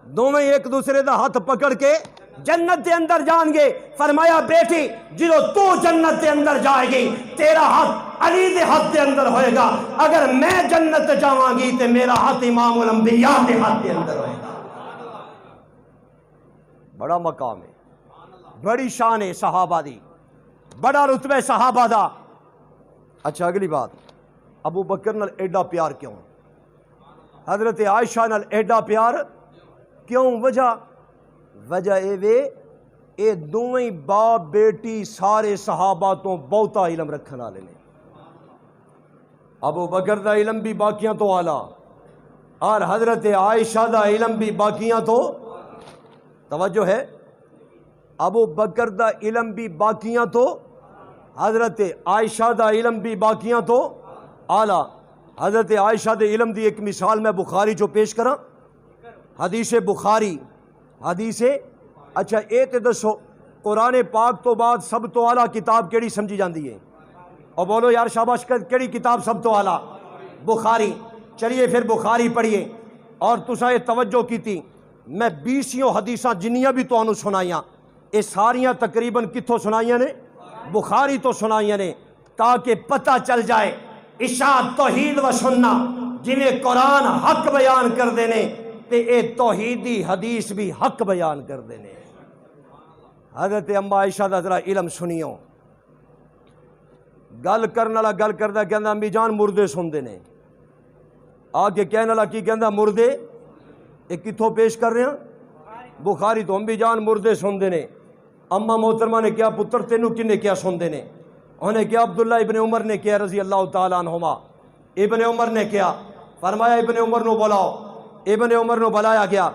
دوویں ایک دوسرے دا ہاتھ پکڑ کے جنت دے اندر جان گے۔ فرمایا بیٹی جدو تو جنت دے اندر جائے گی تیرا ہاتھ علی دے ہاتھ دے اندر ہوئے گا، اگر میں جنت جاواں گی تے میرا ہاتھ امام الانبیاء دے ہاتھ دے اندر ہوئے گا۔ بڑا مقام ہے، بڑی شان ہے صحابہ دی، بڑا رتبہ صحابہ دا۔ اچھا اگلی بات، ابو بکر نال ایڈا پیار کیوں؟ حضرت عائشہ نال ایڈا پیار کیوں؟ وجہ اے وے اے دوویں باپ بیٹی سارے صحابہ تو بہتا علم رکھن والے نے۔ ابو بکر دا علم بھی باقیاں تو اعلیٰ اور حضرت عائشہ دا علم بھی باقیاں تو، توجہ ہے، ابو بکر دا علم بھی باقیاں تو، حضرت عائشہ دا علم بھی باقیاں تو اعلیٰ۔ حضرت عائشہ دے علم دی ایک مثال میں بخاری جو پیش کراں، حدیث بخاری، حدیث اچھا اے تے دسو قرآن پاک تو بعد سب تو اعلیٰ کتاب کیڑی سمجھی جاندی ہے؟ اور بولو یار شاباش، کیڑی کتاب سب تو اعلیٰ؟ بخاری۔ چلیے پھر بخاری پڑھیے، اور تساں یہ توجہ کیتی میں 20 حدیثاں جنیاں بھی تانوں سنائیاں، یہ ساریاں تقریباً کتھوں سنائیاں نے؟ بخاری تو سنائیاں نے، تاکہ پتہ چل جائے اشاعت توحید و سننا جنہیں قرآن حق بیان کر دینے تے اے توحیدی حدیث بھی حق بیان کر دینے۔ حضرت اما عائشہ دا ذرا علم سنیو، گل کرن والا گل کردا کہندا امی جان مردے سن نے، آگے کہنے والا کی کہندا مردے، اے کتھوں پیش کر رہے ہیں؟ بخاری تو امی جان مردے سن نے۔ اما محترمہ نے کیا پتر تینوں کنے کیا سن نے؟ انہیں کیا عبداللہ ابن عمر نے کیا رضی اللہ تعالیٰ عنہما، ابن عمر نے کیا، فرمایا ابن عمر نو بلاؤ، ابن عمر نو بلایا گیا،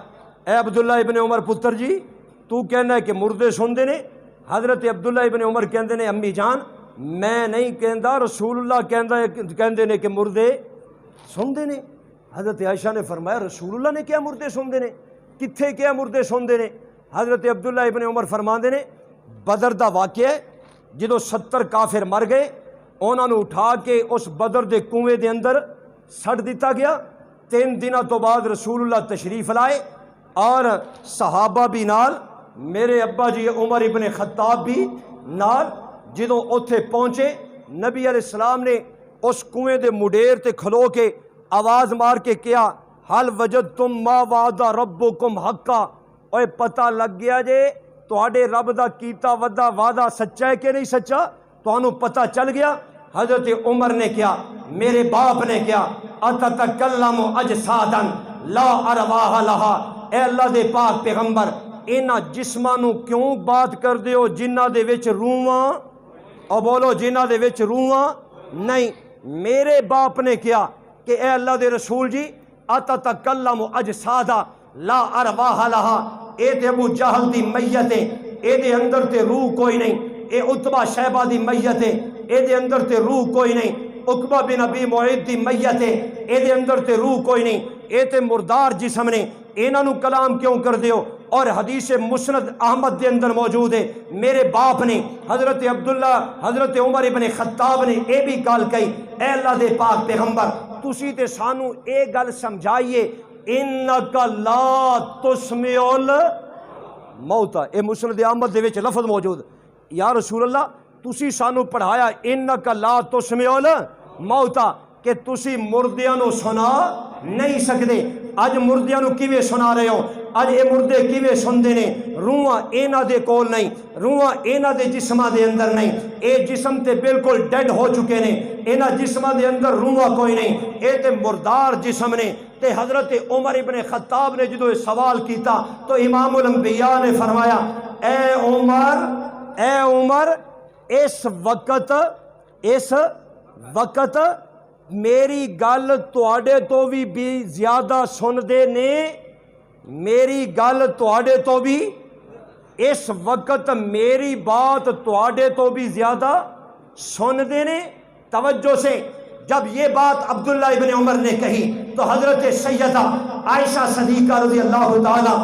اے عبداللہ ابن عمر پتر جی تو کہنا ہے کہ مردے سن نے؟ حضرت عبداللہ ابن عمر کہندے نے امی جان میں نہیں کہندا، رسول اللہ کہندے نے کہ مردے سن نے۔ حضرت عائشہ نے فرمایا رسول اللہ نے کیا مردے سوندے نے، کتھے کیا مردے سوندے نے؟ حضرت عبداللہ ابن عمر فرماندے نے بدر دا واقعہ ہے، جدو 70 کافر مر گئے، انہوں نے اٹھا کے اس بدر دے کنویں دے اندر سٹ دیتا گیا۔ 3 دنوں تو بعد رسول اللہ تشریف لائے اور صحابہ بھی نال، میرے ابا جی عمر ابن خطاب بھی نال۔ جدو اوتھے پہنچے نبی علیہ السلام نے اس کنویں دے مڈیر تے کھلو کے آواز مار کے کیا حل وجدتم ما وعد ربکم حقا، اوے پتہ لگ گیا جے تواڈے رب دا کیتا وعدہ وعدہ سچا ہے کہ نہیں سچا، تانوں پتہ چل گیا؟ حضرت عمر نے کیا، میرے باپ نے کیا، اتتکلم اجسادا لا ارواح لہا، اے اللہ دے پاک پیغمبر انہاں جسماں نو کیوں بات کر دیو جنہاں دے وچ روحاں، اور بولو جنہاں دے وچ روحاں نہیں۔ میرے باپ نے کیا کہ اے اللہ دے رسول جی اتتکلم اجسادا لا ارواح لہا، اے تے ابو جہل دی میت ہے، اے دے اندر تے روح کوئی نہیں، اے عتبہ شیبہ دی میت ہے، اے دے اندر تے روح کوئی نہیں، عقبہ بن ابی معیط دی میت ہے، اے دے اندر تے روح کوئی نہیں، اے تے مردار جسم نے، انہاں نو کلام کیوں کر دیو؟ اور حدیث مسند احمد دے اندر موجود ہے، میرے باپ نے حضرت عبداللہ حضرت عمر ابن خطاب نے اے بھی گل کہی، اے اللہ دے پاک پیغمبر تسی تے سانو اے گل سمجھائیے انک لا تسمع الموتى، اے مسند احمد دے وچ لفظ موجود، یا رسول اللہ تسی سانو پڑھایا انک لا تسمع الموتى کہ تسی مردیاں نو سنا نہیں سکدے۔ اج مردیاں نو کیویں سنا رہے ہو؟ اج اے مردے کیویں سندے نے؟ روحاں انہاں دے کول نہیں، روحاں انہاں دے جسماں دے اندر نہیں، اے جسم تے بالکل ڈیڈ ہو چکے نے، انہاں جسماں دے اندر روحاں کوئی نہیں، اے تے مردار جسم نے۔ تے حضرت عمر ابن خطاب نے جدو سوال کیتا تو امام الانبیاء نے فرمایا اے عمر اس وقت میری گل تواڈے تو بھی زیادہ سن دے نے، میری گل تواڈے تو بھی، اس وقت میری بات تواڈے تو بھی زیادہ سن دے نے۔ توجہ سے جب یہ بات عبداللہ ابن عمر نے کہی تو حضرت سیدہ عائشہ صدیقہ رضی اللہ تعالی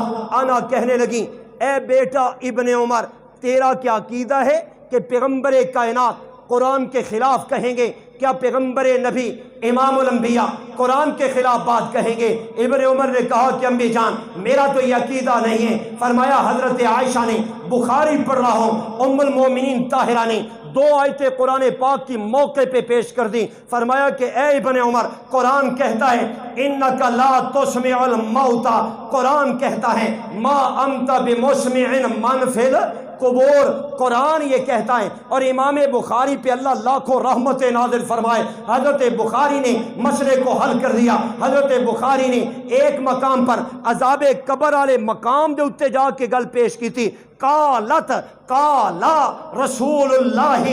عنہا کہنے لگیں اے بیٹا ابن عمر تیرا کیا عقیدہ ہے کہ پیغمبر کائنات قرآن کے خلاف کہیں گے؟ کیا پیغمبر نبی امام الانبیاء قرآن کے خلاف بات کہیں گے؟ ابن عمر نے کہا کہ امی جان میرا تو یہ عقیدہ نہیں ہے۔ فرمایا حضرت عائشہ نے، بخاری پڑھ رہا ہوں، ام المومنین طاہرہ نے 2 آیتیں قرآن پاک کی موقع پہ پیش کر دی۔ فرمایا کہ اے ابن عمر قرآن کہتا ہے انک لا تسمع الموتى، قرآن کہتا ہے ما انت بمسمع من فی القبور، قرآن یہ کہتا ہے۔ اور امام بخاری پہ اللہ لاکھوں رحمت نازل فرمائے، حضرت بخاری نے مسئلے کو حل کر دیا۔ حضرت بخاری نے ایک مقام پر عذاب قبر والے مقام دے اتے جا کے گل پیش کی تھی، قالت قالا رسول اللہ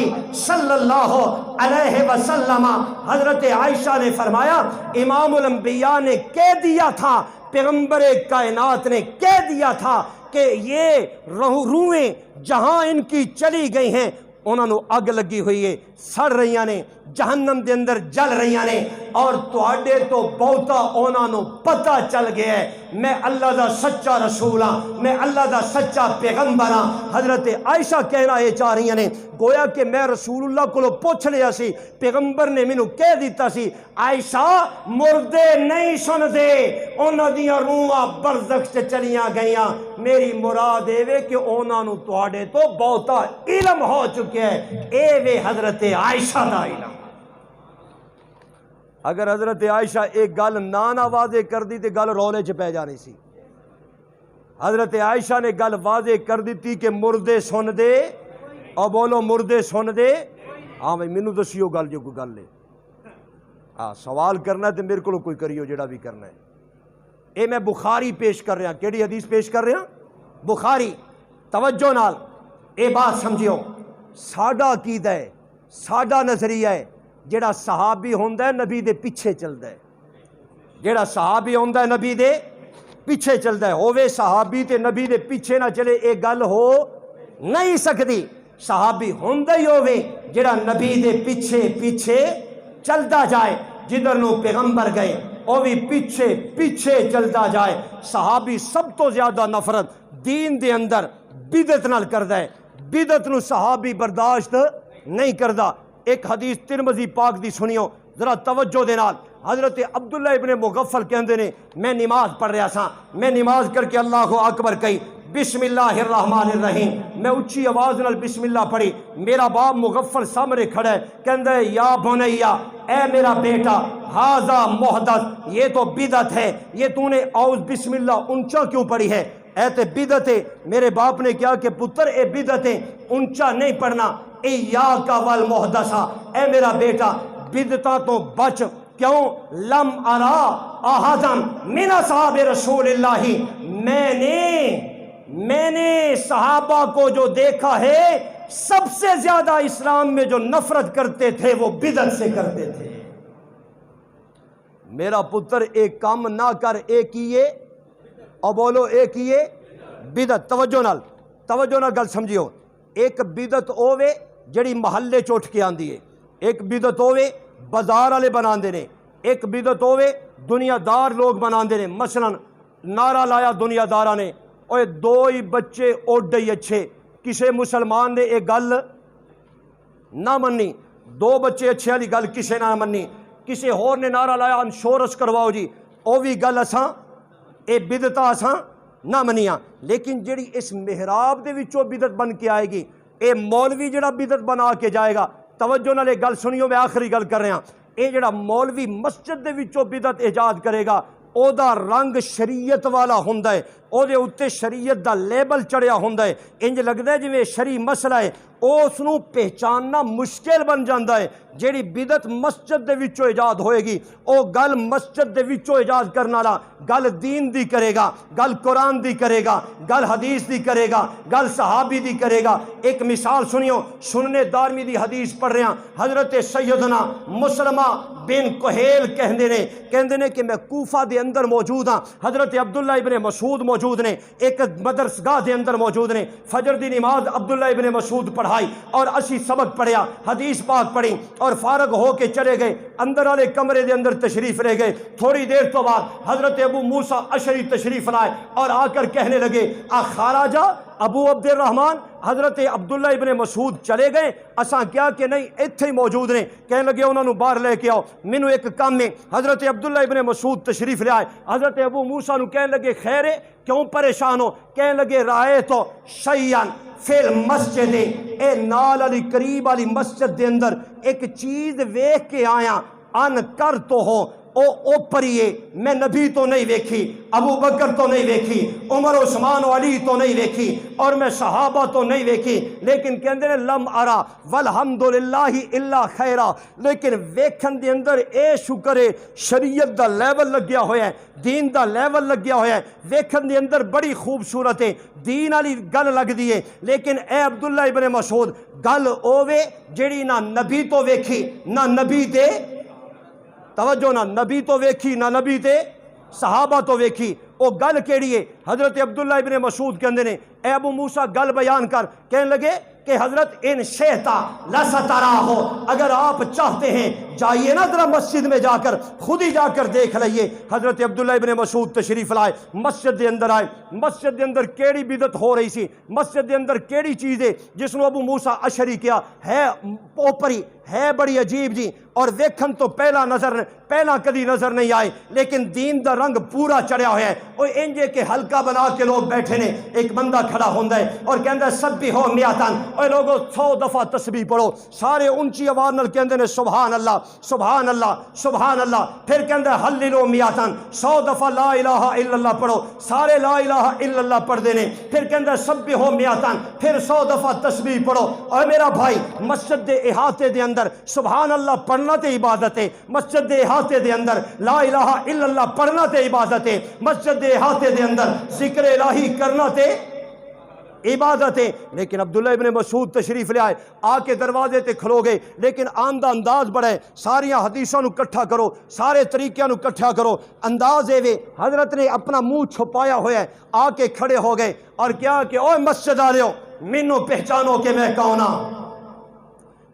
صلی اللہ علیہ وسلم، حضرت عائشہ نے فرمایا امام الانبیاء نے کہہ دیا تھا، پیغمبر کائنات نے کہہ دیا تھا کہ یہ روحیں جہاں ان کی چلی گئی ہیں انہوں نے اگ لگی ہوئی ہے، سڑ رہی نے، جہنم دے اندر جل رہی نے، اور تواڈے تو بہتا انہوں نے پتہ چل گیا ہے میں اللہ دا سچا رسول ہاں، میں اللہ دا سچا پیغمبر ہاں۔ حضرت عائشہ کہنا یہ چاہ رہی نے گویا کہ میں رسول اللہ کو پوچھ لیا سی، پیغمبر نے مینوں کہہ دیتا سی عائشہ مردے نہیں سن دے، انہاں دیاں روحاں برزخ تے چلیاں گئیاں، میری مراد اے کہ انہاں نوں تواڈے تو بہتا علم ہو چکا ہے، اے وے حضرت عائشہ دا علم۔ اگر حضرت عائشہ ایک گل نہ واضح کر دی تو گل رولے چ پی جانی سی۔ حضرت عائشہ نے گل واضح کر دیتی کہ مردے سن دے، اور بولو مردے سن دے۔ ہاں بھائی مینوں دسیو گل جو کوئی گل ہے، ہاں سوال کرنا ہے تو میرے کو کوئی کریو جڑا بھی کرنا ہے۔ اے میں بخاری پیش کر رہا، کیڑی حدیث پیش کر رہا؟ بخاری۔ توجہ نال اے بات سمجھیو، ساڈا عقیدہ ہے، ساڈا نظریہ ہے، جڑا صحابی ہوندا ہے نبی دے پیچھے چلدا ہے، جڑا صحابی ہوندا ہے نبی دے پیچھے چلدا ہے، ہووے صحابی تے نبی دے پیچھے نہ چلے اے گل ہو نہیں سکتی۔ صحابی ہوندا ہی ہووے جڑا نبی دے پیچھے پیچھے چلدا جائے، جدھر نو پیغمبر گئے وہ بھی پیچھے پیچھے چلتا جائے. صحابی سب تو زیادہ نفرت دین دے اندر بدعت نال کردا ہے. بدعت نو صحابی برداشت نہیں کردا. ایک حدیث ترمذی پاک دی سنیو ذرا توجہ دے نال. حضرت عبداللہ ابن مغفل کہندے نے میں نماز پڑھ رہا سا, میں نماز کر کے اللہ اکبر کہی, بسم اللہ الرحمن الرحیم, میں اچھی آواز نال بسم اللہ پڑھی. میرا باپ مغفل سامنے کھڑا ہے, کہندا ہے یا بنیا, اے میرا بیٹا, ھذا محدث, یہ تو بدعت ہے, یہ تو نے اعوذ بسم اللہ اونچا کیوں پڑھی ہے؟ اے تے بدعت ہے. میرے باپ نے کہا کہ پتر اے بدعت ہے, اونچا نہیں پڑھنا. ایاک والمحدثہ, اے میرا بیٹا بدعتاں تو بچ. کیوں؟ لم ارا احدم من اصحاب رسول اللہ, میں نے صحابہ کو جو دیکھا ہے سب سے زیادہ اسلام میں جو نفرت کرتے تھے وہ بدعت سے کرتے تھے. میرا پتر ایک کام نہ کر, ایک کیے اور بولو ایک کیے بدعت. توجہ نال گل سمجھیو. ایک بدعت ہوے جڑی محلے چ اٹھ کے آندی ہے, ایک بدعت ہوے بازار والے بناندے نے, ایک بدعت ہوے دنیا دار لوگ بناندے نے. مثلا نعرہ لایا دنیا داراں نے, اوے دو ہی بچے اوڈے ہی اچھے, کسے مسلمان نے ایک گل نہ منی, دو بچے اچھے والی گل کسے نہ منی. کسے ہور نے نعرہ لایا انشورنس کرواؤ جی, او بھی گل اساں اے بدعتاں اساں نہ منیاں. لیکن جڑی اس محراب دے وچوں بدعت بن کے آئے گی, اے مولوی جڑا بدعت بنا کے جائے گا. توجہ نال گل سنیو, میں آخری گل کر رہا. اے جڑا مولوی مسجد دے وچوں بدعت ایجاد کرے گا, او دا رنگ شریعت والا ہوندا ہے, او دے اوتے شریعت دا لیبل چڑھیا ہوندا ہے. انج لگدا ہے جویں شرعی مسئلہ ہے, اس نو پہچاننا مشکل بن جاندا ہے. جیڑی بدعت مسجد دے وچوں ایجاد ہوئے گی, او گل مسجد دے وچوں ایجاد کرن والا گل دین دی کرے گا, گل قرآن دی کرے گا, گل حدیث دی کرے گا, گل صحابی دی کرے گا. ایک مثال سنیو, سننے دارمی دی حدیث پڑھ رہے ہیں. حضرت سیدنا مسلمہ بن قہیل کہندے نے کہ میں کوفہ دے اندر موجود ہاں. حضرت عبداللہ ابن مسعود موجود نے, ایک مدرسگاہ دے اندر موجود نے. فجر دی نماز عبداللہ ابن مسعود پڑھائی اور اسی سبق پڑھیا, حدیث پاک پڑھی اور فارغ ہو کے چلے گئے. اندر والے کمرے دے اندر تشریف لے گئے. تھوڑی دیر تو بعد حضرت ابو موسیٰ اشعری تشریف لائے اور آ کر کہنے لگے اخراجہ ابو عبد الرحمن. حضرت عبداللہ ابن مسعود چلے گئے, اساں کیا کہ نہیں ایتھے ہی موجود نے. کہنے لگے انہوں نے باہر لے کے آؤ, مینوں ایک کام ہے. حضرت عبداللہ ابن مسعود تشریف لے آئے. حضرت ابو موسیٰ نو کہنے لگے خیر ہے, کیوں پریشان ہو؟ کہنے لگے رائے تو شیئن فی المسجد, اے نال علی قریب والی مسجد دے اندر ایک چیز ویکھ کے آیا, ان کر تو ہو او پریے, میں نبی تو نہیں ویکھی, ابو بکر تو نہیں ویکھی, عمر عثمان و علی تو نہیں ویکھی, اور میں صحابہ تو نہیں ویکھی. لیکن کہندے نے لم ارا والحمدللہ الا خیرا. لیکن ویکھن دے اندر اے شکر ہے شریعت دا لیول لگیا ہویا ہے, دین دا لیول لگیا ہویا ہے. ویکھن دے اندر بڑی خوبصورت ہے, دین والی گل لگدی ہے. لیکن اے عبداللہ ابن مسعود گل اوے جڑی نہ نبی تو ویکھی نہ نبی دے, توجہ نہ نبی تو ویکھی نہ نبی تے صحابہ تو ویکھی. او گل کیڑی ہے؟ حضرت عبداللہ ابن مسعود کہندے نے اے ابو موسیٰ گل بیان کر. کہنے لگے کہ حضرت ان شئتا لستراہو, اگر آپ چاہتے ہیں جائیے نا ذرا مسجد میں جا کر, خود ہی جا کر دیکھ لئیے. حضرت عبداللہ ابن مسعود تشریف لائے, مسجد دے اندر آئے. مسجد دے اندر کیڑی بدعت ہو رہی سی, مسجد دے اندر کیڑی چیز ہے جس نو ابو موسیٰ اشعری کیا ہے اوپری ہے بڑی عجیب جی, اور ویکھن تو پہلا کدی نظر نہیں آئے, لیکن دین دا رنگ پورا چڑھیا ہوا ہے. اور انجے کے حلقہ بنا کے لوگ بیٹھے نے, ایک بندہ کھڑا ہوندا ہے اور کہندا ہے سبحو میاتن, اور لوگوں 100 دفعہ تسبیح پڑھو. سارے اونچی آواز نال کہندے نے سبحان اللہ سبحان اللہ سبحان اللہ. پھر کہندا ہے حللو میاتن, 100 دفعہ لا الہ الا اللہ پڑھو. سارے لا الہ الا اللہ پڑھدے نے. پھر کہندا ہے سبحو میاتن, پھر 100 دفعہ تسبیح پڑھو. اور میرا بھائی مسجد دے احاطے دے اندر سبحان اللہ پڑھنا تے عبادت ہے, مسجد دے احاطے دے اندر لا الہ الا اللہ پڑھنا تے عبادت ہے, مسجد دے احاطے دے اندر ذکر الہی کرنا تے عبادت ہے. لیکن عبداللہ ابن مسعود تشریف لے آئے, آ کے دروازے تے کھلو گئے. لیکن آن دا انداز بڑا ہے, ساریاں حدیثاں نو کٹھا کرو, سارے طریقیاں نو کٹھا کرو. انداز اے وے حضرت نے اپنا منہ چھپایا ہوا ہے, آ کے کھڑے ہو گئے اور کیا کہ اوے مسجد والےو مینوں پہچانو کہ میں کون ہاں.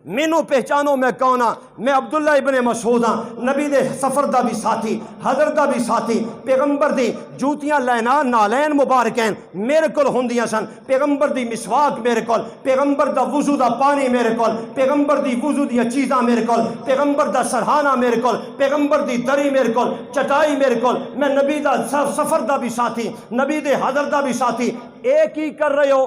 مینوں پہچانو میں کون ہاں، میں عبداللہ ابن مسعود ہاں، نبی دے سفر دا بھی ساتھی، حضرت دا بھی ساتھی، پیغمبر دی جوتیاں لینان نالین مبارکین میرے کول ہوندیاں سن، پیغمبر دی مسواک میرے کول، پیغمبر دا وضو دا پانی میرے کول، پیغمبر دی وضو دی چیزاں میرے کول، پیغمبر دا سرحانہ میرے کول، پیغمبر دی دری میرے کول، چٹائی میرے کول، میں نبی دا سفر دا بھی ساتھی، نبی دے حضرت دا بھی ساتھی، ایک ہی کر رہے ہو،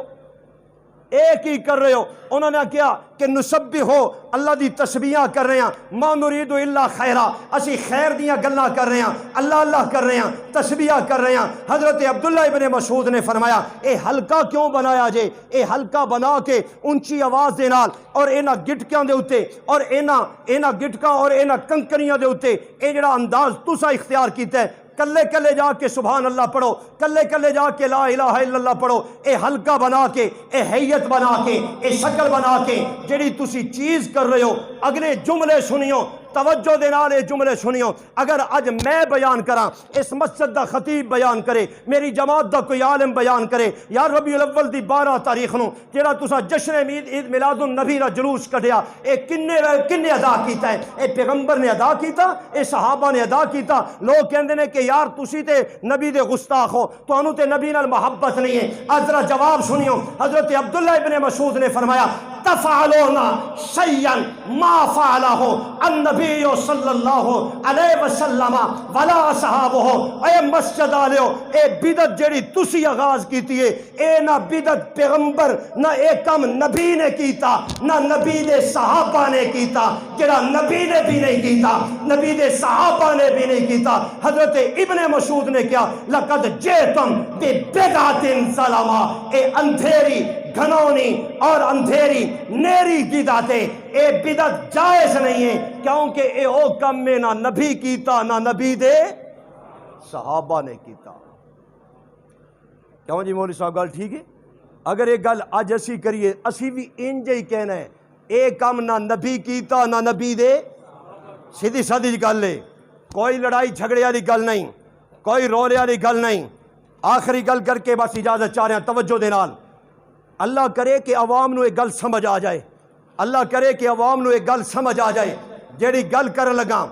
ایک ہی کر رہے ہو۔ انہوں نے کیا کہ نسبحو اللہ دی تسبیحاں کر رہے ہیں، ما نرید الا خیرا، اسی خیر دیاں گلاں کر رہے ہیں، اللہ اللہ کر رہے ہیں، تسبیحاں کر رہے ہیں۔ حضرت عبداللہ ابن مسعود نے فرمایا اے حلقہ کیوں بنایا جے، اے حلقہ بنا کے اونچی آواز دے نال اور اینا گٹکیاں دے اوتے اور اینا گٹکاں اور اینا کنکریاں دے اوتے اے جڑا انداز تسا اختیار کیتا ہے، کلے کلے جا کے سبحان اللہ پڑھو، کلے کلے جا کے لا الہ الا اللہ پڑھو، اے حلقہ بنا کے، اے حیت بنا کے، اے شکل بنا کے جڑی تسی چیز کر رہے ہو، اگلے جملے سنیو، توجہ دے نال اے جملے سنیو۔ اگر اج میں بیان کراں، اس مسجد دا خطیب بیان کرے، میری جماعت دا کوئی عالم بیان کرے، یا ربیع الاول دی 12 تاریخ نو جڑا تسا جشن عید میلاد النبی دا جلوس کڈیا، اے کنے ادا کیتا ہے؟ اے پیغمبر نے ادا کیتا، اے صحابہ نے ادا کیتا۔ لوگ کہندے نے کہ یار تسی تے نبی دے گستاخ ہو، تانوں تے نبی نال محبت نہیں ہے۔ ذرا جواب سنیو، حضرت عبداللہ ابن مسعود نے فرمایا تفعلون شیئا ما فعلہ النبی صلی اللہ علیہ وسلم ولا صحابہ۔ اے مسجد آلیو، اے بدعت جڑی تسی آغاز کیتی ہے، اے نہ بدعت پیغمبر نہ اے کم نبی نے کیتا، نہ نبی دے صحابہ نے کیتا، جڑا نبی نے بھی نہیں کیتا، نبی دے صحابہ نے بھی نہیں کیتا۔ حضرت ابن مسعود نے کیا لقد جئتم ببدعۃ ظلمہ، اے اندھیری گھنونی اور اندھیری نیری بدعتیں، اے بدعت جائز نہیں ہے، کیونکہ اے او کم میں نہ نبی کیتا نہ نبی دے صحابہ نے کیتا۔ کیوں جی مولوی صاحب گل ٹھیک ہے؟ اگر یہ گل اج اسی کریے، اسی بھی انج ہی کہنا ہے اے کم نہ نبی کیتا نہ نبی دے، سیدھی سادی گل ہے، کوئی لڑائی جھگڑے والی گل نہیں، کوئی رولے والی گل نہیں۔ آخری گل کر کے بس اجازت چاہ رہے ہیں توجہ دے نال۔ اللہ کرے کہ عوام نو ایک گل سمجھ آ جائے، اللہ کرے کہ عوام نو ایک گل سمجھ آ جائے۔ جیڑی گل کر لگا،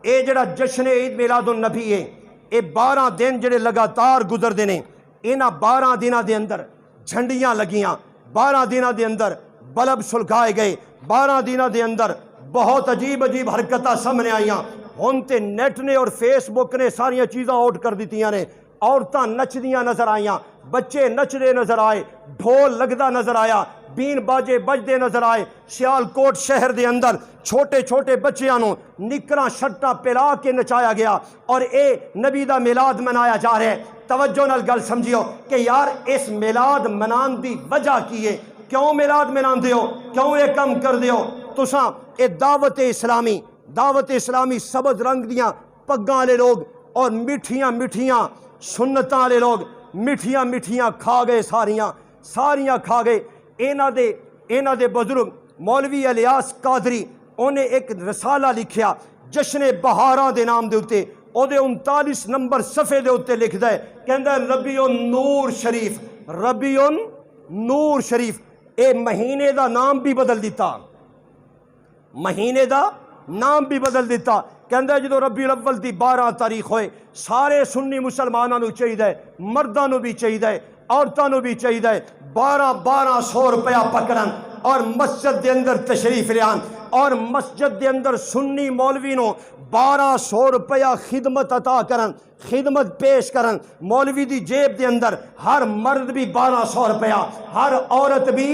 اے جڑا جشن عید میلاد النبی ہے، اے 12 دن جڑے لگاتار گزر دینے، انہاں 12 دنوں دے اندر جھنڈیاں لگیاں، 12 دنوں دے اندر بلب سلگائے گئے، 12 دنوں دے اندر بہت عجیب عجیب حرکتاں سامنے آئیاں۔ ہن تے نیٹ نے اور فیس بک نے ساریاں چیزاں آؤٹ کر دیتیاں نے، عورتاں نچدیاں نظر آئیاں، بچے نچدے نظر آئے، ڈھول لگدا نظر آیا، بین باجے بجدے نظر آئے۔ سیالکوٹ شہر دے اندر چھوٹے چھوٹے بچیاں نو نکراں شرٹاں پلا کے نچایا گیا اور اے نبی دا میلاد منایا جا رہا ہے۔ توجہ نال گل سمجھیو کہ یار اس میلاد منان دی وجہ کی ہے، کیوں میلاد منان دیو، کیوں یہ کم کر دیو؟ تساں اے دعوت اسلامی سبز رنگ دیاں پگاں والے لوگ اور میٹھیاں میٹھیاں سنتاں والے لوگ میٹھیاں میٹھیاں کھا گئے، ساریاں کھا گئے۔ اینا دے بزرگ مولوی الیاس قادری انہیں ایک رسالہ لکھیا جشن بہاراں دے نام دے اتے، او دے 39 نمبر صفحے دے اتے لکھ دے، کہندہ ربیع النور شریف، ربیع النور شریف، اے مہینے دا نام بھی بدل دیتا، مہینے دا نام بھی بدل دیتا۔ کہندہ جدو ربیع الاول دی 12 تاریخ ہوئے، سارے سنی مسلمانوں نو چاہیے، مرداں نو بھی چاہیے، عورتاں نو بھی چاہیے 1200 روپیہ پکڑن اور مسجد دے اندر تشریف لیان، اور مسجد دے اندر سنی مولوی نو 1200 روپیہ خدمت عطا کرن، خدمت پیش کرن۔ مولوی دی جیب دے اندر ہر مرد بھی 1200 روپیہ، ہر عورت بھی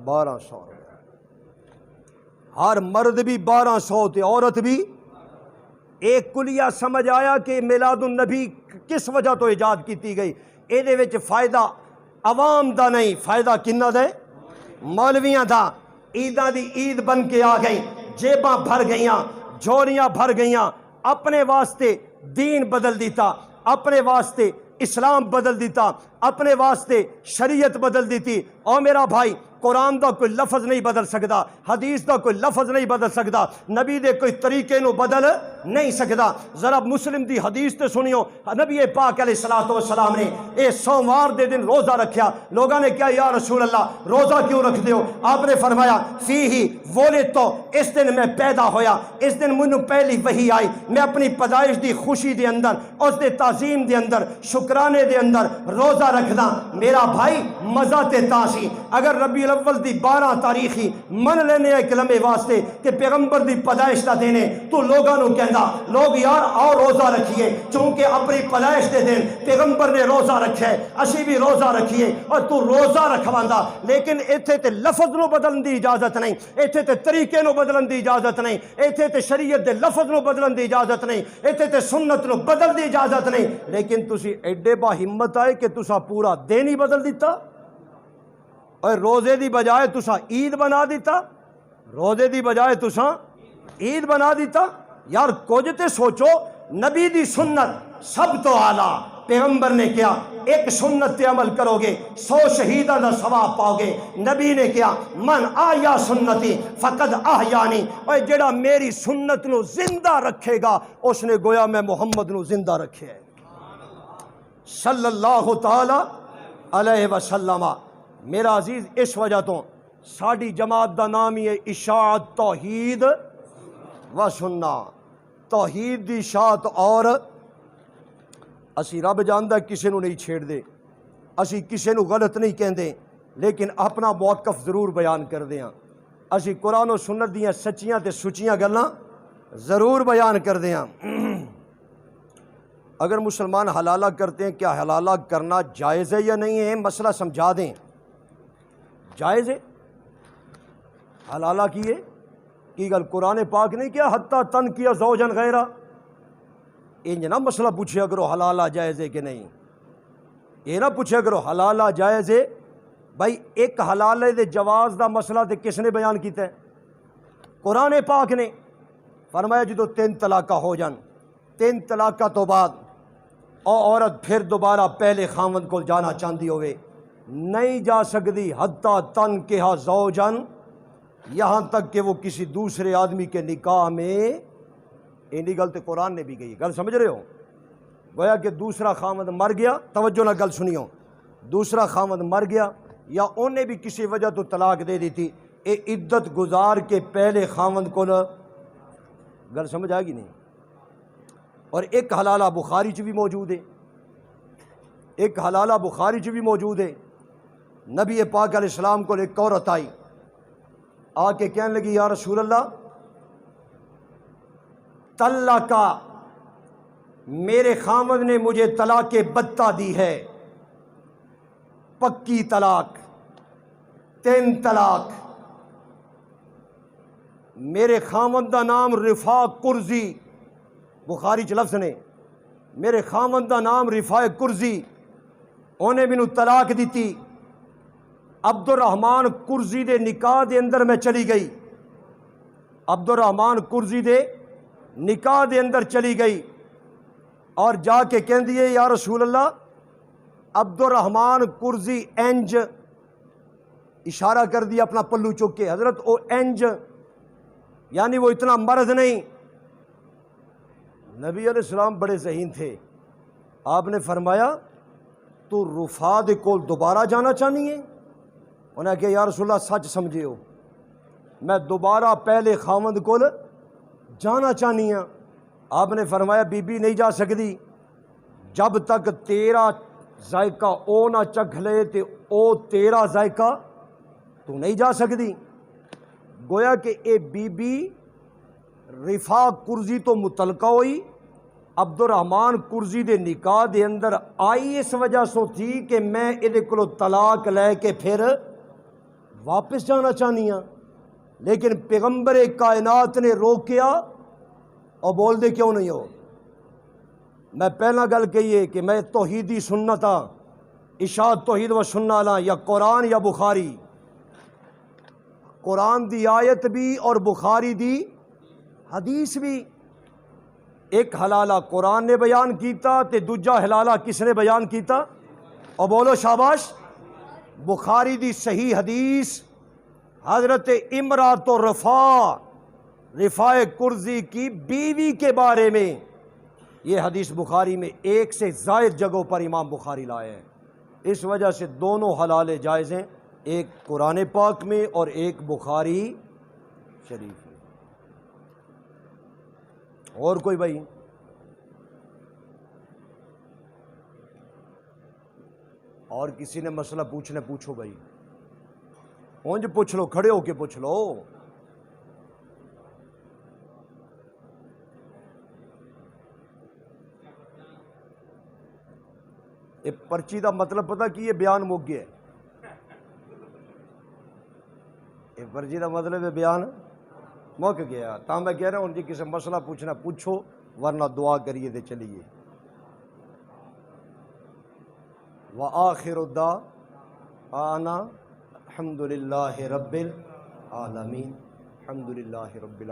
1200 روپیہ، ہر مرد بھی 1200 تے عورت بھی۔ ایک کلیہ سمجھ آیا کہ میلاد النبی کس وجہ تو ایجاد کیتی گئی؟ اے دے وچ فائدہ عوام دا نہیں، فائدہ کنہ دے؟ مولویاں دا۔ عیداں دی عید بن کے آ گئی، جیباں بھر گئیاں، جھولیاں بھر گئیاں، اپنے واسطے دین بدل دیتا، اپنے واسطے اسلام بدل دیتا، اپنے واسطے شریعت بدل دیتی۔ او میرا بھائی، قرآن دا کوئی لفظ نہیں بدل سکتا، حدیث دا کوئی لفظ نہیں بدل سکتا، نبی دے کوئی طریقے نو بدل نہیں سکتا۔ ذرا مسلم دی حدیث تے سنیو، نبی پاک علیہ الصلوۃ والسلام نے اے سوموار دے دن روزہ رکھیا۔ لوگوں نے کہا یا رسول اللہ روزہ کیوں رکھ دیو؟ آپ نے فرمایا فیہ ولدت، اس دن میں پیدا ہویا، اس دن مینوں پہلی وحی آئی، میں اپنی پیدائش دی خوشی دے اندر، اس دے تعظیم دے اندر، شکرانے دے اندر روزہ رکھدا۔ میرا بھائی مزہ تے تاسی اگر ربیع الاول دی 12 تاریخی من لینے ایک لمحے واسطے کہ پیغمبر دی پیدائش دا دینے، تو لوگاں نو کہندا لوگ یار آؤ روزہ رکھیے، چونکہ اپنی پیدائش دے دن پیغمبر نے روزہ رکھے، اسی بھی روزہ رکھیے، اور تو روزہ رکھواندا۔ لیکن ایتھے تے لفظ نو بدلن دی اجازت نہیں، ایتھے تے طریقے نو بدلن دی اجازت نہیں، ایتھے تے شریعت دے لفظ نو بدلن دی اجازت نہیں، ایتھے تے سنت نو بدل دی اجازت نہیں۔ لیکن تسی ایڈے با ہمت آئے کہ تسا پورا دین ہی بدل دیتا، اور روزے دی بجائے تسا عید بنا دیتا، روزے دی بجائے تسا عید بنا دیتا۔ یار کچھ تے سوچو، نبی دی سنت سب تو اعلیٰ، پیغمبر نے کیا ایک سنت تے عمل کرو گے 100 شہیدہ دا ثواب پاؤ گے۔ نبی نے کیا من آیا سنتی فقد احیانی، اور جڑا میری سنت نو زندہ رکھے گا اس نے گویا میں محمد نو زندہ رکھے ہے صلی اللہ تعالی علیہ وسلم۔ میرا عزیز اس وجہ تو ساڑی جماعت دا نام ہی ہے اشاعت توحید و سنہ، توحید دی اشاعت۔ اور اسی رب جاندہ کسی نو نہیں چھیڑ دے، اسی کسی نو غلط نہیں کہندے، لیکن اپنا موقف ضرور بیان کر دیاں۔ اسی قرآن و سنت دیاں سچیاں تے سچیاں گلاں ضرور بیان کر دیاں۔ اگر مسلمان حلالہ کرتے ہیں، کیا حلالہ کرنا جائز ہے یا نہیں ہے؟ مسئلہ سمجھا دیں۔ جائز ہے حلالہ کیے کی گل قرآن پاک نہیں کیا حتیٰ تن کیا زوجن غیرہ، انج نہ مسئلہ پوچھے کرو حلالہ جائز ہے کہ نہیں، یہ نہ پوچھے کرو حلالہ جائز ہے۔ بھائی ایک حلالہ دے جواز دا مسئلہ تے کس نے بیان کیتا ہے؟ قرآن پاک نے فرمایا جدو 3 طلاقہ ہو جان، 3 طلاقہ تو بعد اور عورت پھر دوبارہ پہلے خاوند کو جانا چاہتی ہوئے نہیں جا سکتی، حتیٰ تن کہا زوجن، یہاں تک کہ وہ کسی دوسرے آدمی کے نکاح میں، اینی گل تو قرآن نے بھی کہی، گل سمجھ رہے ہو؟ گویا کہ دوسرا خاوند مر گیا، توجہ نہ گل سنیو، دوسرا خاوند مر گیا یا انہیں بھی کسی وجہ تو طلاق دے دی تھی، اے عدت گزار کے پہلے خاوند کو، گل سمجھ آئے گی نہیں؟ اور ایک حلالہ بخاری چ بھی موجود ہے، ایک حلالہ بخاری چ بھی موجود ہے۔ نبی پاک علیہ السلام کو ایک عورت آئی، آ کے کہنے لگی یا رسول اللہ طلاق، میرے خاوند نے مجھے طلاق بتہ دی ہے، پکی طلاق، 3 طلاق۔ میرے خاوند دا نام رفاع قرزی، بخاری چ لفظ نے، میرے خاوند دا نام رفاع قرزی، انہیں مینوں طلاق دیتی۔ عبد الرحمن قرزی دے نکاح دے اندر میں چلی گئی، عبد الرحمن قرزی دے نکاح دے اندر چلی گئی، اور جا کے کہندی ہے یا رسول اللہ عبد الرحمن قرزی انج، اشارہ کر دیا اپنا پلو چک کے، حضرت او انج یعنی وہ اتنا مرد نہیں۔ نبی علیہ السلام بڑے ذہین تھے، آپ نے فرمایا تو رفاع دے کول دوبارہ جانا چاہنی ہے؟ انہیں کہا یا رسول اللہ سچ سمجھے ہو، میں دوبارہ پہلے خاوند کول جانا چاہنی ہاں۔ آپ نے فرمایا بی بی نہیں جا سکتی جب تک تیرا ذائقہ او نہ چکھ لے تے او تیرا ذائقہ تو نہیں جا سکتی۔ گویا کہ اے بی بی رفاع قرزی تو متعلقہ ہوئی، عبد الرحمن قرزی دے نکاح دے اندر آئی اس وجہ سو تھی کہ میں یہ کو طلاق لے کے پھر واپس جانا چاہنی ہاں، لیکن پیغمبر کائنات نے روکیا اور بول دے کیوں نہیں ہو؟ میں پہلا گل کہیے کہ میں توحیدی سنت ہاں، اشاعت توحید و سنہ لاں، یا قرآن یا بخاری، قرآن دی آیت بھی اور بخاری دی حدیث بھی۔ ایک حلالہ قرآن نے بیان کیتا تے دوجا حلالہ کس نے بیان کیتا؟ اور بولو شاباش، بخاری دی صحیح حدیث، حضرت امرأۃ رفاع رفاع کرزی کی بیوی کے بارے میں یہ حدیث بخاری میں 1 سے زائد جگہوں پر امام بخاری لائے ہیں. اس وجہ سے دونوں حلال جائز ہیں، ایک قرآن پاک میں اور ایک بخاری شریف میں. اور کوئی بھائی؟ اور کسی نے مسئلہ پوچھنا پوچھو بھائی، اونج پوچھ لو، کھڑے ہو کے پوچھ لو. یہ پرچی دا مطلب پتہ کی یہ بیان مک گیا ہے. یہ پرچی دا مطلب ہے بیان مک گیا. تا میں کہہ رہا ہوں جی کسی مسئلہ پوچھنا پوچھو، ورنہ دعا کریے دے چلیے. وآخر الدعوانا الحمد للہ رب العالمین. الحمد للہ رب العالمین.